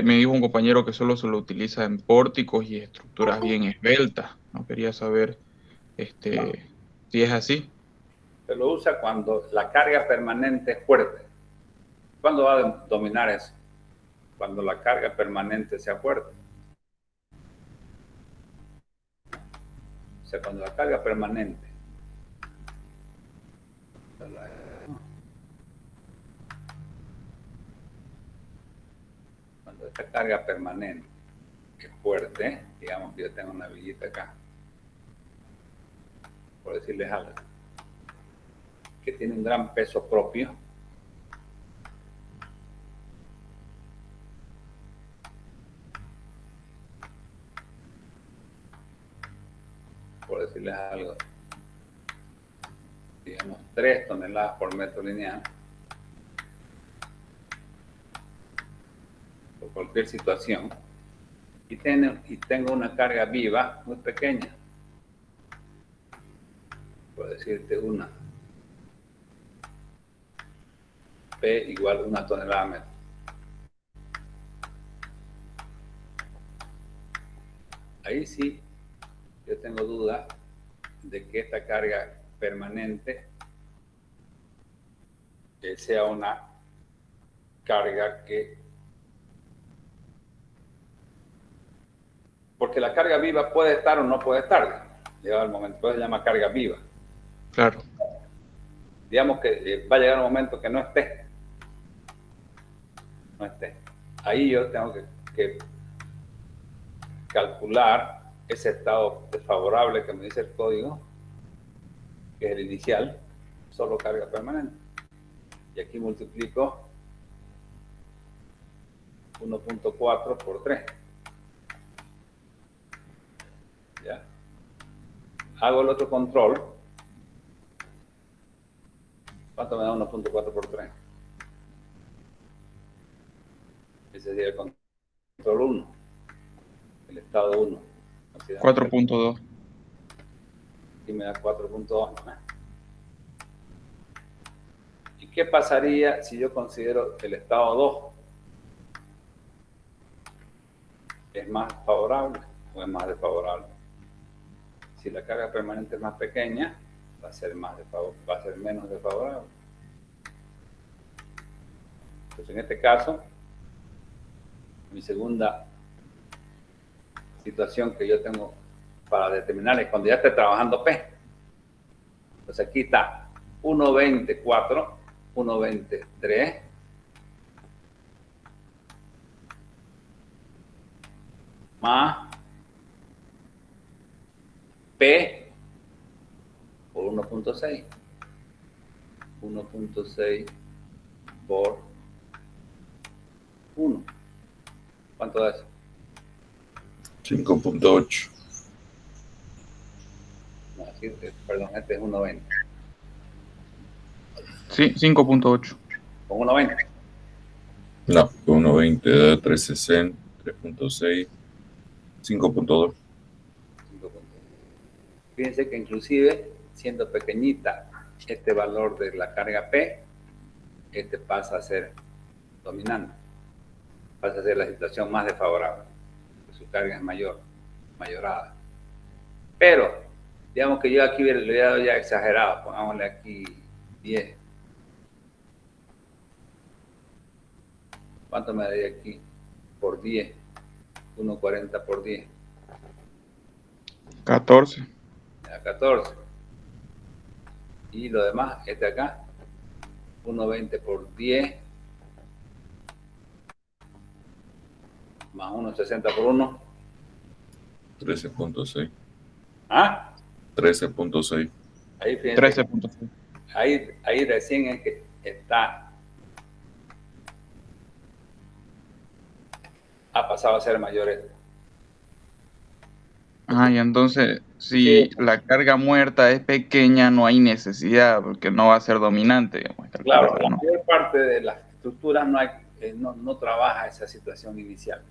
Speaker 2: Me dijo un compañero que solo se lo utiliza en pórticos y estructuras bien esbeltas. No quería saber si es así.
Speaker 1: Se lo usa cuando la carga permanente es fuerte. ¿Cuándo va a dominar eso? Cuando la carga permanente sea fuerte. O sea, cuando la carga permanente cuando esta carga permanente es fuerte, digamos que yo tengo una villita acá, por decirles algo, que tiene un gran peso propio, por decirles algo, digamos 3 toneladas por metro lineal, por cualquier situación, y tengo una carga viva muy pequeña, por decirte una, P igual 1 tonelada metro. Ahí sí, yo tengo duda de que esta carga permanente sea una carga que... Porque la carga viva puede estar o no puede estar. Llegado el momento, se llama carga viva.
Speaker 2: Claro.
Speaker 1: Digamos que va a llegar un momento que no esté. No esté. Ahí yo tengo que calcular ese estado desfavorable que me dice el código, que es el inicial, solo carga permanente. Y aquí multiplico 1.4 por 3. ¿Ya? Hago el otro control. ¿Cuánto me da 1.4 por 3? Ese sería el control 1. El estado 1.
Speaker 2: 4.2.
Speaker 1: Y me da 4.2. ¿Y qué pasaría si yo considero el estado 2? ¿Es más favorable o es más desfavorable? Si la carga permanente es más pequeña, va a ser menos desfavorable. Entonces, en este caso, mi segunda situación que yo tengo para determinar es cuando ya esté trabajando P. Entonces aquí está 1.24, 1.23 más P por 1.6. 1.6 por 1. ¿Cuánto da eso?
Speaker 3: 5.8.
Speaker 1: No, perdón, este es 1.20.
Speaker 2: Sí, 5.8.
Speaker 1: ¿Con 1.20?
Speaker 3: No, 1.20 da 3.60, 3.6, 5.2.
Speaker 1: Fíjense que inclusive, siendo pequeñita este valor de la carga P, este pasa a ser dominante. Pasa a ser la situación más desfavorable. Su carga es mayorada. Pero, digamos que yo aquí le he dado ya exagerado. Pongámosle aquí 10. ¿Cuánto me daría aquí por 10? 1.40 por 10.
Speaker 2: 14.
Speaker 1: A 14. Y lo demás, este acá, 1.20 por 10, más 1.60 por 1.
Speaker 3: 13.6.
Speaker 1: ¿Ah?
Speaker 3: 13.6.
Speaker 1: Ahí fíjense.
Speaker 2: 13.6.
Speaker 1: Ahí recién es que ha pasado a ser mayor esto.
Speaker 2: Y entonces,
Speaker 1: Sí.
Speaker 2: si la carga muerta es pequeña, no hay necesidad, porque no va a ser dominante, digamos,
Speaker 1: Claro, la
Speaker 2: ¿no?
Speaker 1: mayor parte de las estructuras no trabaja esa situación inicial.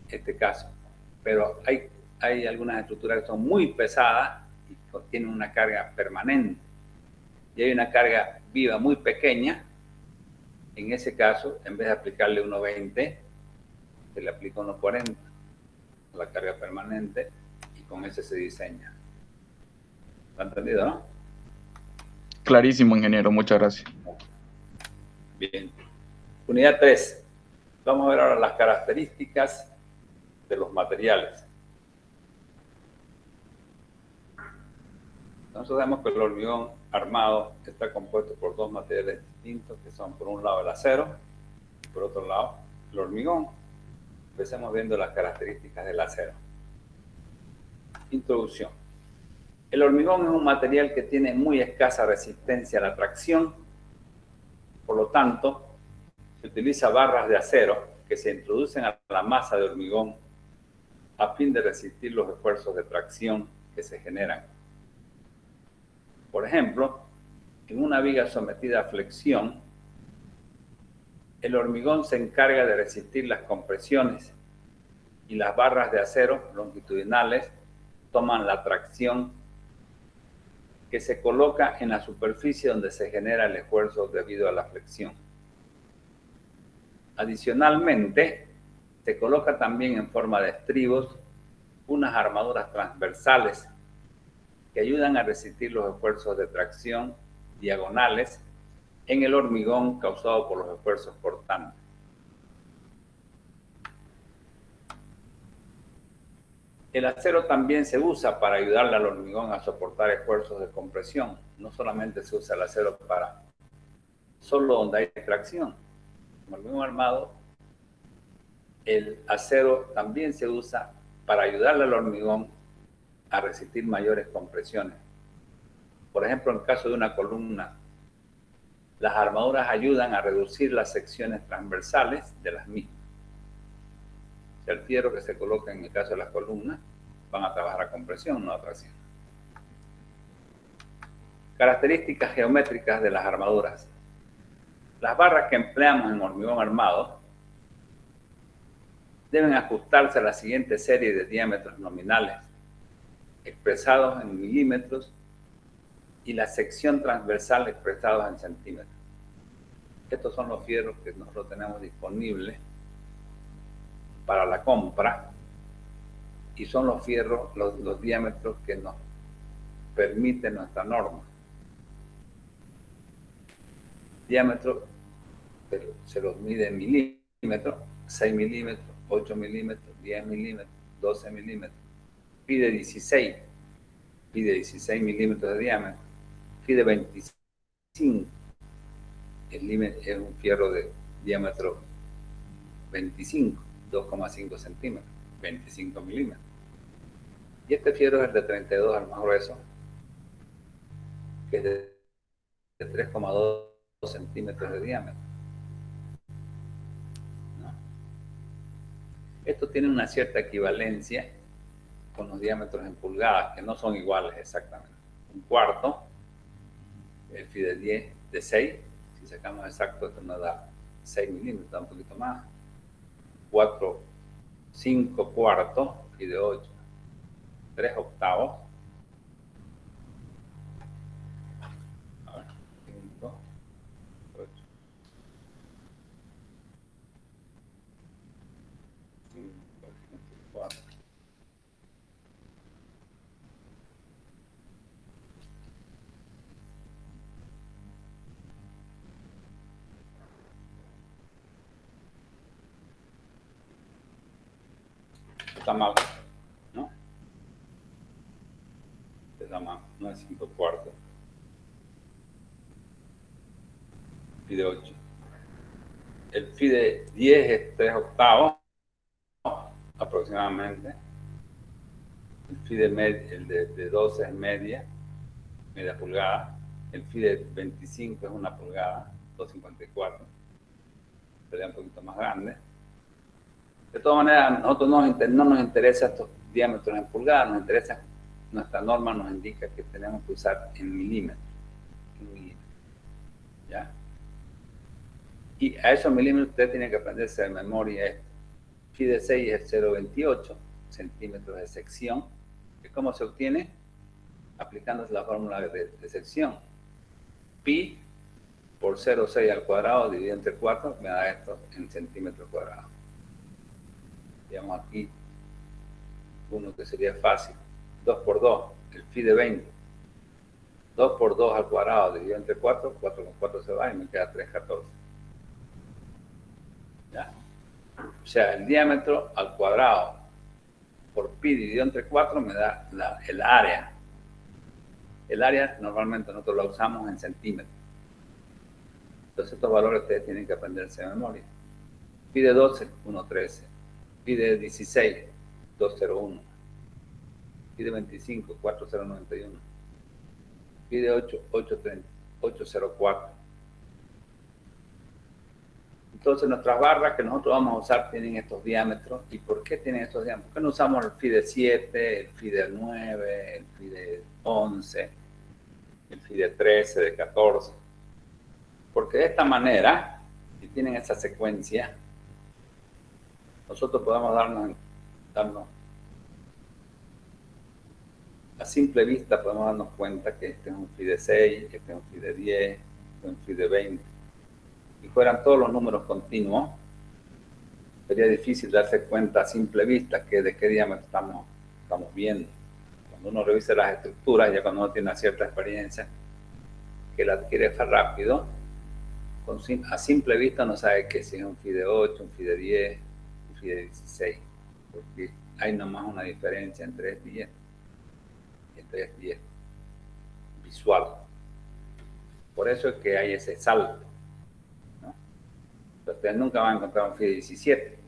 Speaker 1: Este caso. Pero hay algunas estructuras que son muy pesadas y tienen una carga permanente. Y hay una carga viva muy pequeña. En ese caso, en vez de aplicarle 1.20, se le aplica 1.40 a la carga permanente y con ese se diseña. ¿Lo han entendido, no?
Speaker 2: Clarísimo, ingeniero. Muchas gracias.
Speaker 1: Bien. Unidad 3. Vamos a ver ahora las características de los materiales. Nosotros sabemos que el hormigón armado está compuesto por dos materiales distintos, que son por un lado el acero y por otro lado el hormigón. Empecemos viendo las características del acero. Introducción. El hormigón es un material que tiene muy escasa resistencia a la tracción, por lo tanto, se utiliza barras de acero que se introducen a la masa de hormigón a fin de resistir los esfuerzos de tracción que se generan. Por ejemplo, en una viga sometida a flexión, el hormigón se encarga de resistir las compresiones y las barras de acero longitudinales toman la tracción que se coloca en la superficie donde se genera el esfuerzo debido a la flexión. Adicionalmente, se coloca también en forma de estribos unas armaduras transversales que ayudan a resistir los esfuerzos de tracción diagonales en el hormigón causado por los esfuerzos cortantes. El acero también se usa para ayudarle al hormigón a soportar esfuerzos de compresión. No solamente se usa el acero para solo donde hay tracción. Como el hormigón armado, el acero también se usa para ayudarle al hormigón a resistir mayores compresiones. Por ejemplo, en el caso de una columna, las armaduras ayudan a reducir las secciones transversales de las mismas. El fierro que se coloca en el caso de las columnas van a trabajar a compresión, no a tracción. Características geométricas de las armaduras. Las barras que empleamos en hormigón armado deben ajustarse a la siguiente serie de diámetros nominales, expresados en milímetros, y la sección transversal expresados en centímetros. Estos son los fierros que nosotros tenemos disponibles para la compra, y son los fierros, los diámetros que nos permite nuestra norma. Diámetro se los mide en milímetros, 6 milímetros, 8 milímetros, 10 milímetros, 12 milímetros. Pide 16 milímetros de diámetro, pide 25. Es un fierro de diámetro 25, 2,5 centímetros, 25 milímetros. Y este fierro es el de 32, al más grueso, que es de 3,2 centímetros de diámetro. ¿No? Esto tiene una cierta equivalencia con los diámetros en pulgadas, que no son iguales exactamente. Un cuarto, el FIDE 10 de 6, si sacamos exacto, esto nos da 6 milímetros, da un poquito más. 5 cuartos, FIDE 8, 3 octavos. A ver, 5, 8. 5, 4. Está mal, ¿no? Está mal, no es 5 cuartos. FIDE 8. El FIDE 10 es 3 octavos, aproximadamente. El FIDE el de 12 es media pulgada. El FIDE 25 es 1 pulgada, 2,54. Sería un poquito más grande. De todas maneras, a nosotros no nos interesa estos diámetros en pulgadas, nos interesa, nuestra norma nos indica que tenemos que usar en milímetros. ¿Ya? Y a esos milímetros usted tiene que aprenderse de memoria esto. FIDE 6 es 0,28 centímetros de sección. ¿Y cómo se obtiene? Aplicándose la fórmula de sección. Pi por 0,6 al cuadrado dividido entre 4 me da esto en centímetros cuadrados. Digamos aquí uno que sería fácil. 2 por 2, el FIDE 20. 2 por 2 al cuadrado dividido entre 4, 4 con 4 se va y me queda 3,14. ¿Ya? O sea, el diámetro al cuadrado por pi dividido entre 4 me da el área. El área normalmente nosotros la usamos en centímetros. Entonces estos valores ustedes tienen que aprenderse de memoria. FIDE 12, 1,13. FIDE 16, 2,01. FIDE 25, 4,091. FIDE 8, 8,30, 8,04. Entonces nuestras barras que nosotros vamos a usar tienen estos diámetros. ¿Y por qué tienen estos diámetros? ¿Por qué no usamos el FIDE 7, el FIDE 9, el FIDE 11, el FIDE 13, de 14? Porque de esta manera, si tienen esa secuencia, nosotros podemos darnos a simple vista, podemos darnos cuenta que este es un FIDE 6, este es un FIDE 10, este es un FIDE 20. Si fueran todos los números continuos, sería difícil darse cuenta a simple vista de qué diámetro estamos viendo. Cuando uno revisa las estructuras, ya cuando uno tiene una cierta experiencia, que la adquiere rápido, a simple vista no sabe que si es un FIDE 8, un FIDE 10, un FIDE 16, porque hay nomás una diferencia entre este y este y este, visual. Por eso es que hay ese salto, ¿no? Ustedes nunca van a encontrar un FIDE 17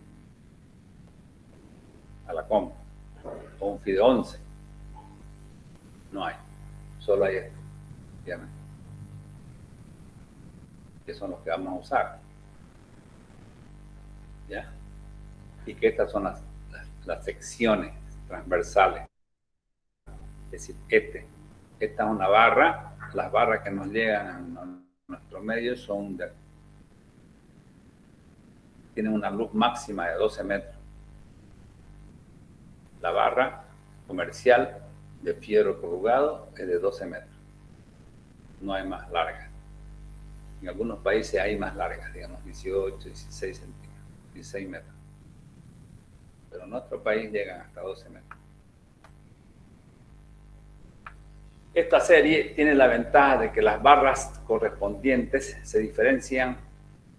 Speaker 1: a la compra, o un FIDE 11. No hay, solo hay esto, obviamente, que son los que vamos a usar. ¿Ya? Y que estas son las secciones transversales. Es decir, esta es una barra, las barras que nos llegan a nuestro medio tienen una luz máxima de 12 metros. La barra comercial de fierro corrugado es de 12 metros. No hay más largas. En algunos países hay más largas, digamos 18, 16 centímetros, 16 metros. pero en nuestro país llegan hasta 12 metros. Esta serie tiene la ventaja de que las barras correspondientes se diferencian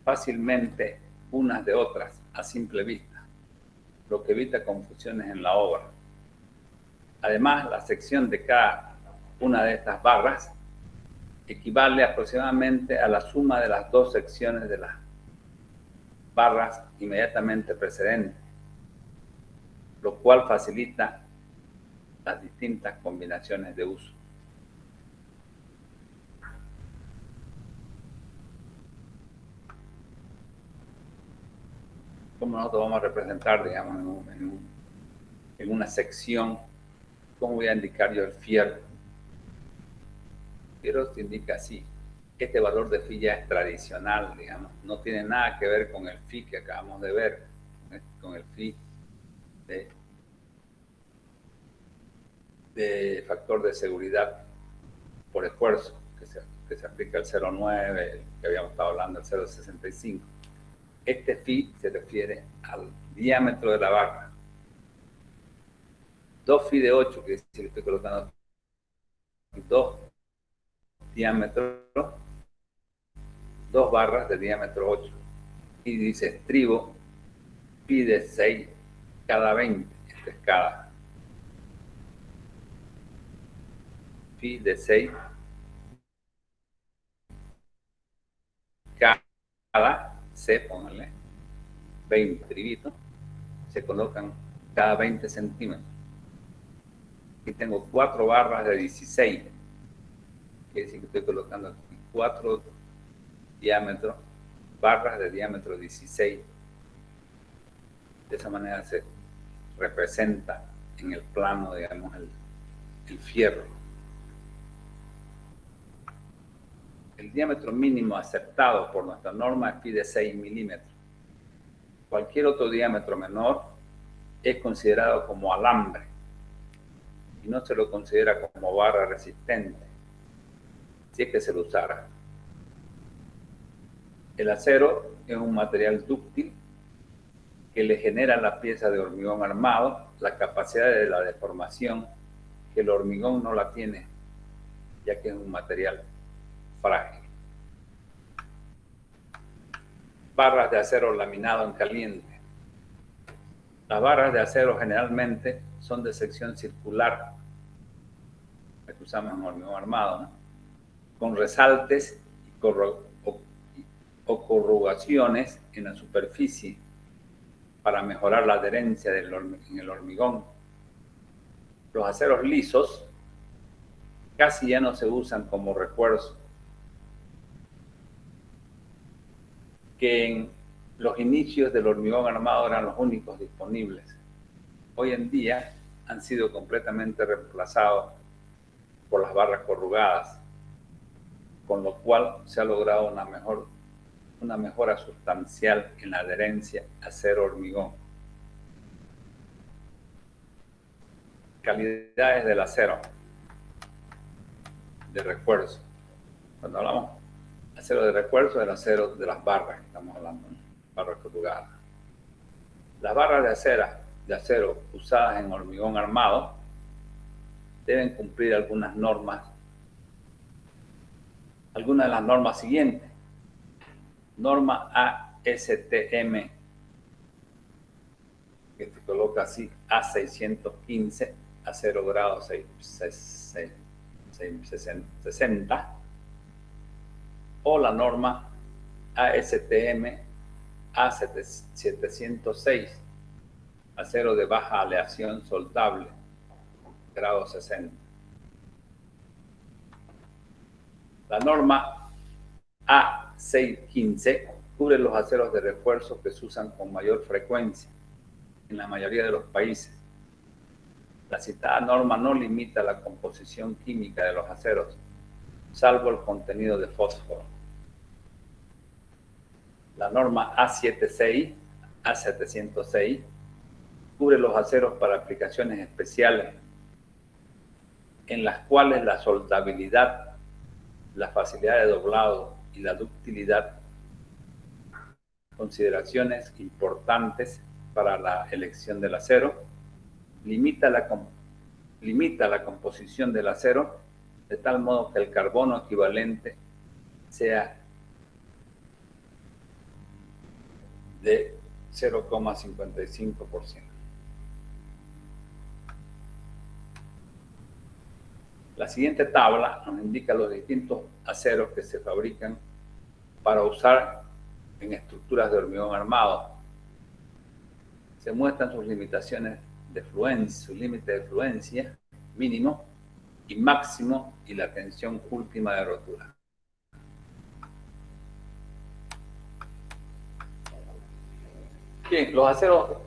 Speaker 1: fácilmente unas de otras a simple vista, lo que evita confusiones en la obra. Además, la sección de cada una de estas barras equivale aproximadamente a la suma de las dos secciones de las barras inmediatamente precedentes, lo cual facilita las distintas combinaciones de uso. Como nosotros vamos a representar, digamos, en una sección, ¿cómo voy a indicar yo el fierro? El fierro se indica así. Este valor de phi ya es tradicional, digamos, no tiene nada que ver con el phi que acabamos de ver, con el phi de factor de seguridad por esfuerzo, que se aplica el 0,9, que habíamos estado hablando, el 0,65. Este phi se refiere al diámetro de la barra. 2 phi de 8, que es decir, estoy colocando 2 diámetros, 2 barras de diámetro 8. Y dice estribo phi de 6 cada 20. Esta es cada. Phi de 6 cada C, pónganle 20 tribitos, se colocan cada 20 centímetros. Aquí tengo 4 barras de 16, quiere decir que estoy colocando aquí 4 diámetros, barras de diámetro 16. De esa manera se representa en el plano, digamos, el fierro. El diámetro mínimo aceptado por nuestra norma es phi de 6 milímetros. Cualquier otro diámetro menor es considerado como alambre y no se lo considera como barra resistente, si es que se lo usara. El acero es un material dúctil que le genera a la pieza de hormigón armado la capacidad de la deformación que el hormigón no la tiene, ya que es un material frágil. Barras de acero laminado en caliente. Las barras de acero generalmente son de sección circular, la que usamos en hormigón armado, ¿no? Con resaltes o corrugaciones en la superficie para mejorar la adherencia en el hormigón. Los aceros lisos casi ya no se usan como refuerzo, que en los inicios del hormigón armado eran los únicos disponibles. Hoy en día han sido completamente reemplazados por las barras corrugadas, con lo cual se ha logrado una mejora sustancial en la adherencia acero-hormigón. Calidades del acero de refuerzo. Cuando hablamos de acero de refuerzo, el acero de las barras que estamos hablando, ¿no? Barras corrugadas. Las barras de acero usadas en hormigón armado deben cumplir algunas de las normas siguientes. Norma ASTM, que se coloca así, A615, a 0 grados 60, o la norma ASTM A706, acero de baja aleación soldable, grado 60. La norma A615 cubre los aceros de refuerzo que se usan con mayor frecuencia en la mayoría de los países. La citada norma no limita la composición química de los aceros, salvo el contenido de fósforo. La norma A706 cubre los aceros para aplicaciones especiales, en las cuales la soldabilidad, la facilidad de doblado y la ductilidad, consideraciones importantes para la elección del acero. Limita la composición del acero de tal modo que el carbono equivalente sea de 0,55%. La siguiente tabla nos indica los distintos aceros que se fabrican para usar en estructuras de hormigón armado. Se muestran sus limitaciones de fluencia, su límite de fluencia mínimo y máximo y la tensión última de rotura. Bien, los aceros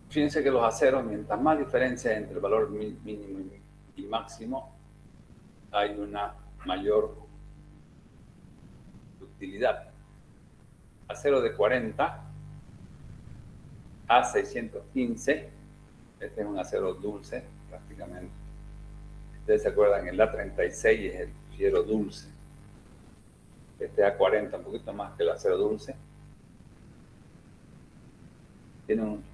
Speaker 1: fíjense que los aceros, mientras más diferencia entre el valor mínimo y máximo, hay una mayor utilidad. Acero de 40 a 615, este es un acero dulce prácticamente. Ustedes se acuerdan, el A36 es el fierro dulce. Este A40 un poquito más que el acero dulce. Tiene un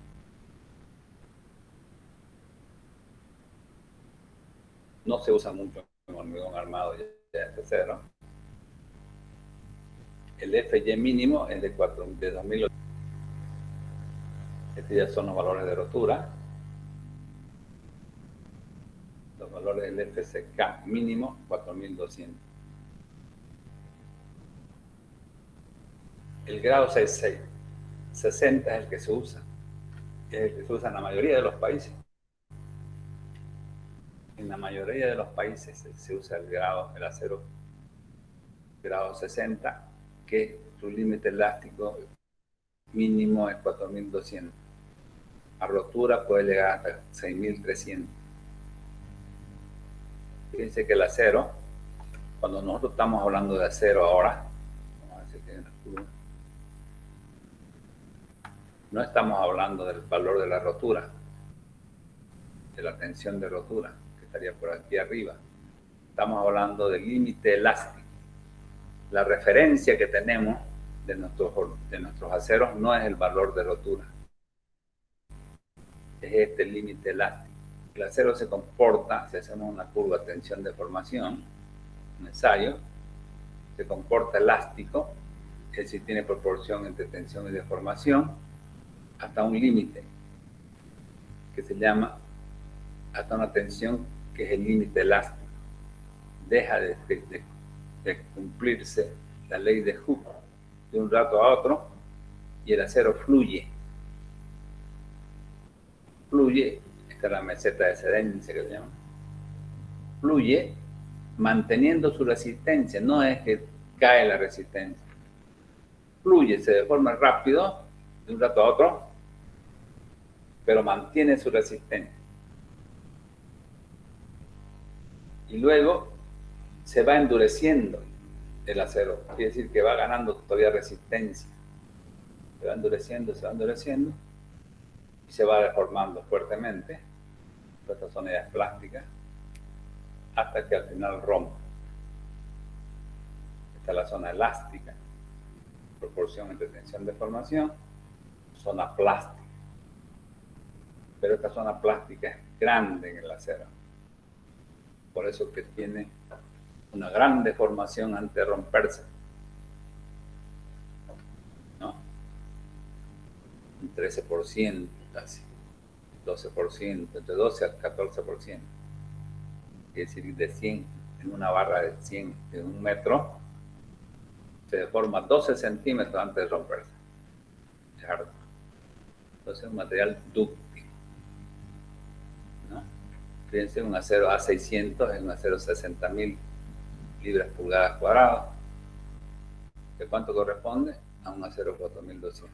Speaker 1: no se usa mucho en hormigón armado ya este acero. El FY mínimo es de 2008. Estos ya son los valores de rotura. Los valores del FCK mínimo, 4200. El grado 60 es el que se usa. Es el que se usa en la mayoría de los países. En la mayoría de los países se usa el acero grado 60, que su límite elástico mínimo es 4200. A rotura puede llegar hasta 6300. Fíjense que el acero, cuando nosotros estamos hablando de acero ahora, vamos a ver si tiene la curva, no estamos hablando del valor de la rotura, de la tensión de rotura, que estaría por aquí arriba. Estamos hablando del límite elástico. La referencia que tenemos de nuestros aceros no es el valor de rotura, es este límite elástico. El acero se comporta, si hacemos una curva tensión-deformación, un ensayo, se comporta elástico, es decir, tiene proporción entre tensión y deformación, hasta un límite, que se llama, hasta una tensión que es el límite elástico. Deja de cumplirse la ley de Hooke de un rato a otro y el acero fluye. Fluye, esta es la meseta de excedencia que se llama. Fluye manteniendo su resistencia, no es que cae la resistencia. Fluye, se deforma rápido de un rato a otro, pero mantiene su resistencia. Y luego se va endureciendo el acero, quiere decir que va ganando todavía resistencia. Se va endureciendo y se va deformando fuertemente. Esta zona ya es plástica, hasta que al final rompe. Esta es la zona elástica, proporción entre tensión y deformación, zona plástica. Pero esta zona plástica es grande en el acero. Por eso que tiene una gran deformación antes de romperse, ¿no? Un 13%, casi, 12%, entre 12 al 14%. Es decir, de 100, en una barra de 100, de un metro, se deforma 12 centímetros antes de romperse. Es harto. Entonces es un material dúctil, ¿no? Fíjense, un acero A600 es un acero 60.000 libras pulgadas cuadradas. ¿De cuánto corresponde? A un acero 4200.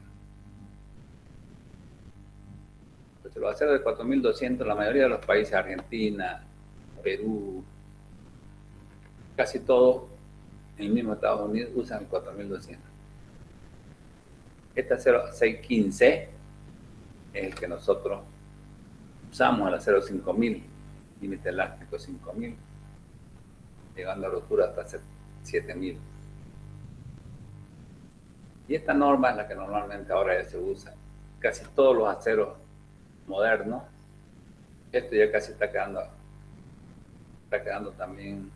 Speaker 1: Pues los aceros de 4200, la mayoría de los países, Argentina, Perú, casi todos en el mismo Estados Unidos usan el 4200. Este acero 615 es el que nosotros usamos, el acero 5000, límite elástico 5000, llegando a rotura hasta 7000. Y esta norma es la que normalmente ahora ya se usa. Casi todos los aceros modernos, esto ya casi está quedando también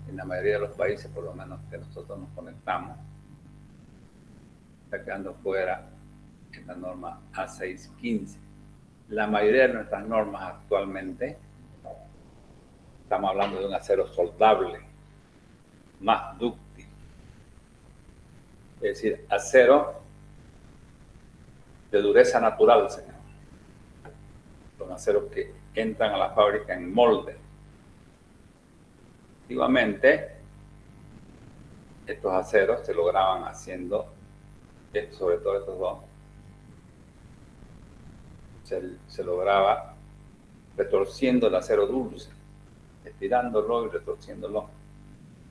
Speaker 1: en la mayoría de los países, por lo menos que nosotros nos conectamos, está quedando fuera esta norma A615. La mayoría de nuestras normas actualmente, estamos hablando de un acero soldable, más dúctil. Es decir, acero de dureza natural, señor. Son aceros que entran a la fábrica en molde. Antiguamente, estos aceros se lograban haciendo, sobre todo estos dos, se lograba retorciendo el acero dulce, estirándolo y retorciéndolo.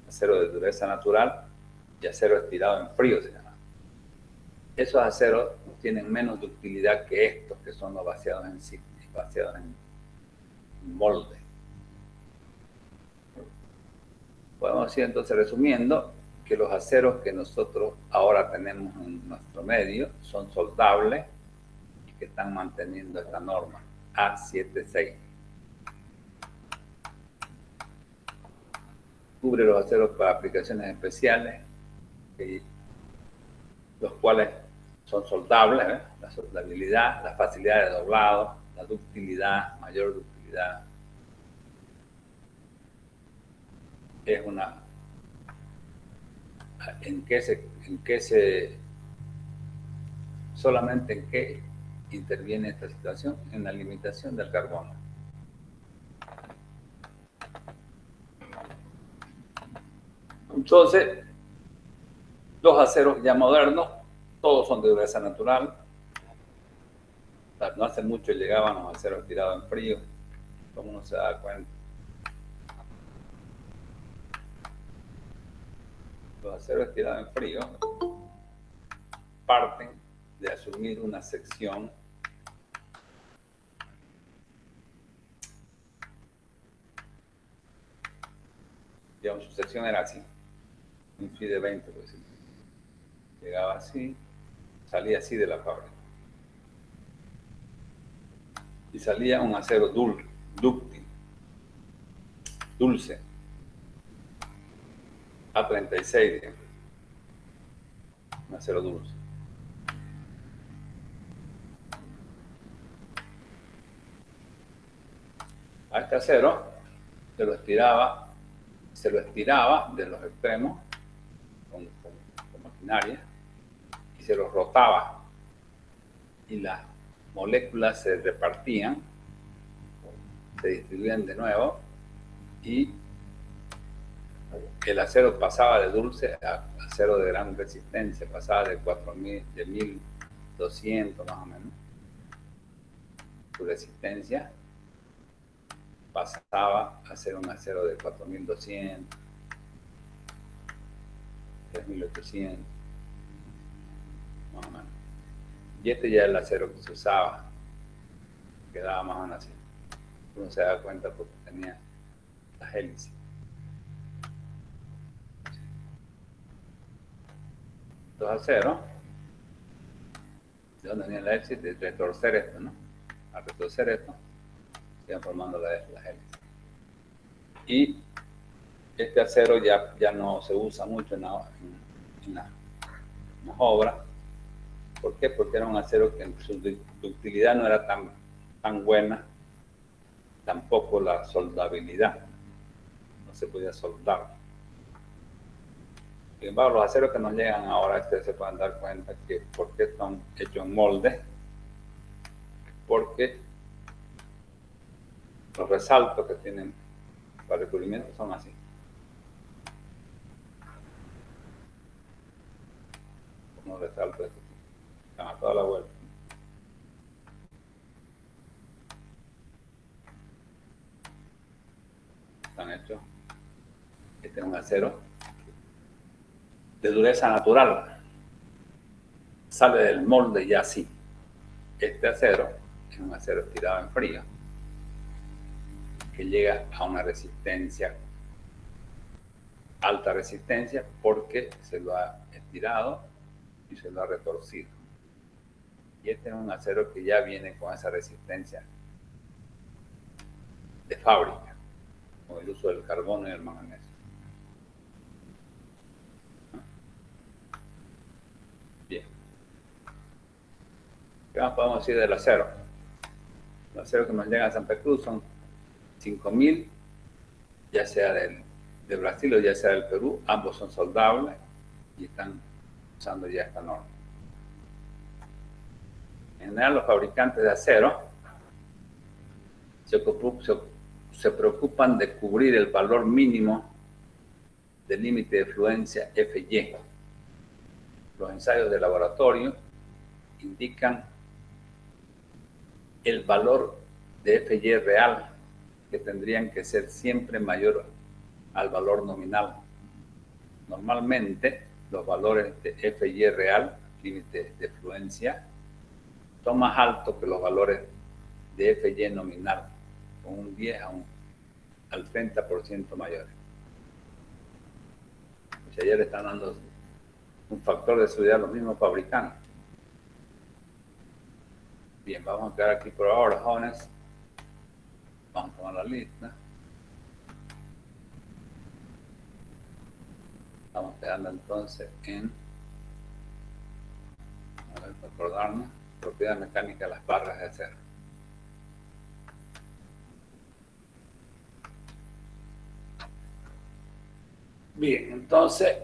Speaker 1: Acero de dureza natural y acero estirado en frío se llama. Esos aceros tienen menos ductilidad que estos, que son los vaciados en molde. Podemos decir entonces, resumiendo, que los aceros que nosotros ahora tenemos en nuestro medio son soldables y que están manteniendo esta norma A76. Cubre los aceros para aplicaciones especiales, los cuales son soldables, ¿eh? La soldabilidad, la facilidad de doblado, la ductilidad, mayor ductilidad. Es una... solamente en qué interviene esta situación, en la limitación del carbono. Entonces, los aceros ya modernos, todos son de dureza natural. No hace mucho llegaban los aceros tirados en frío, como uno se da cuenta. Los aceros tirados en frío parten de asumir una sección digamos, su sección era así, un phi de 20, por decirlo. Llegaba así, salía así de la fábrica. Y salía un acero dúctil, dulce, A36, digamos. Un acero dulce. A este acero se lo estiraba de los extremos con maquinaria y se los rotaba y las moléculas se repartían, se distribuían de nuevo y el acero pasaba de dulce a acero de gran resistencia, pasaba de 4.000, de 1.200 más o menos. Su resistencia pasaba a ser un acero de 4.200, 3.800, más o menos. Y este ya es el acero que se usaba, quedaba más o menos así. Uno se da cuenta porque tenía las hélices. Los aceros, ¿de dónde venía la hélice? De retorcer esto, ¿no? Al retorcer esto, se iban formando las hélices. Y este acero ya no se usa mucho en las obras. ¿Por qué? Porque era un acero que en su ductilidad no era tan buena, tampoco la soldabilidad. No se podía soldar. Sin embargo, los aceros que nos llegan ahora, ustedes se pueden dar cuenta que por qué están hechos en molde, porque los resaltos que tienen para recubrimiento son así. Unos resaltos de este tipo. Están a toda la vuelta. Están hechos. Este es un acero de dureza natural. Sale del molde ya así. Este acero es un acero estirado en frío que llega a una resistencia, alta resistencia, porque se lo ha estirado y se lo ha retorcido. Y este es un acero que ya viene con esa resistencia de fábrica, con el uso del carbono y el manganeso. Bien. ¿Qué más podemos decir del acero? El acero que nos llega a Santa Cruz son 5.000, ya sea de Brasil o ya sea del Perú, ambos son soldables y están usando ya esta norma. En general, los fabricantes de acero se preocupan de cubrir el valor mínimo del límite de fluencia FY. Los ensayos de laboratorio indican el valor de FY real, que tendrían que ser siempre mayor al valor nominal. Normalmente, los valores de FY real, límite de fluencia, son más altos que los valores de FY nominal, con un 10 al 30% mayores. Pues ayer están dando un factor de seguridad a los mismos fabricantes. Bien, vamos a quedar aquí por ahora, jóvenes. Vamos a tomar la lista. Estamos quedando entonces en, a ver, para acordarnos, propiedad mecánica de las barras de acero. Bien, entonces,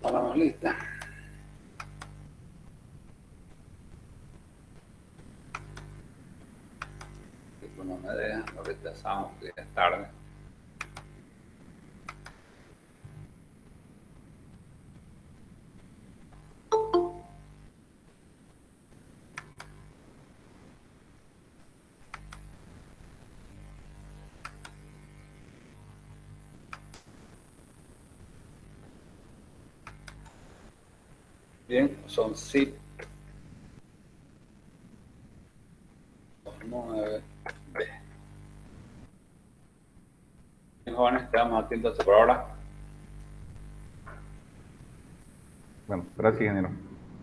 Speaker 1: tomamos lista. Si no me deja, lo rechazamos, que ya es tarde. Bien, son zip 9B. Bien, jóvenes, quedamos aquí entonces por ahora.
Speaker 4: Bueno, gracias, ingeniero.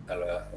Speaker 1: Hasta luego.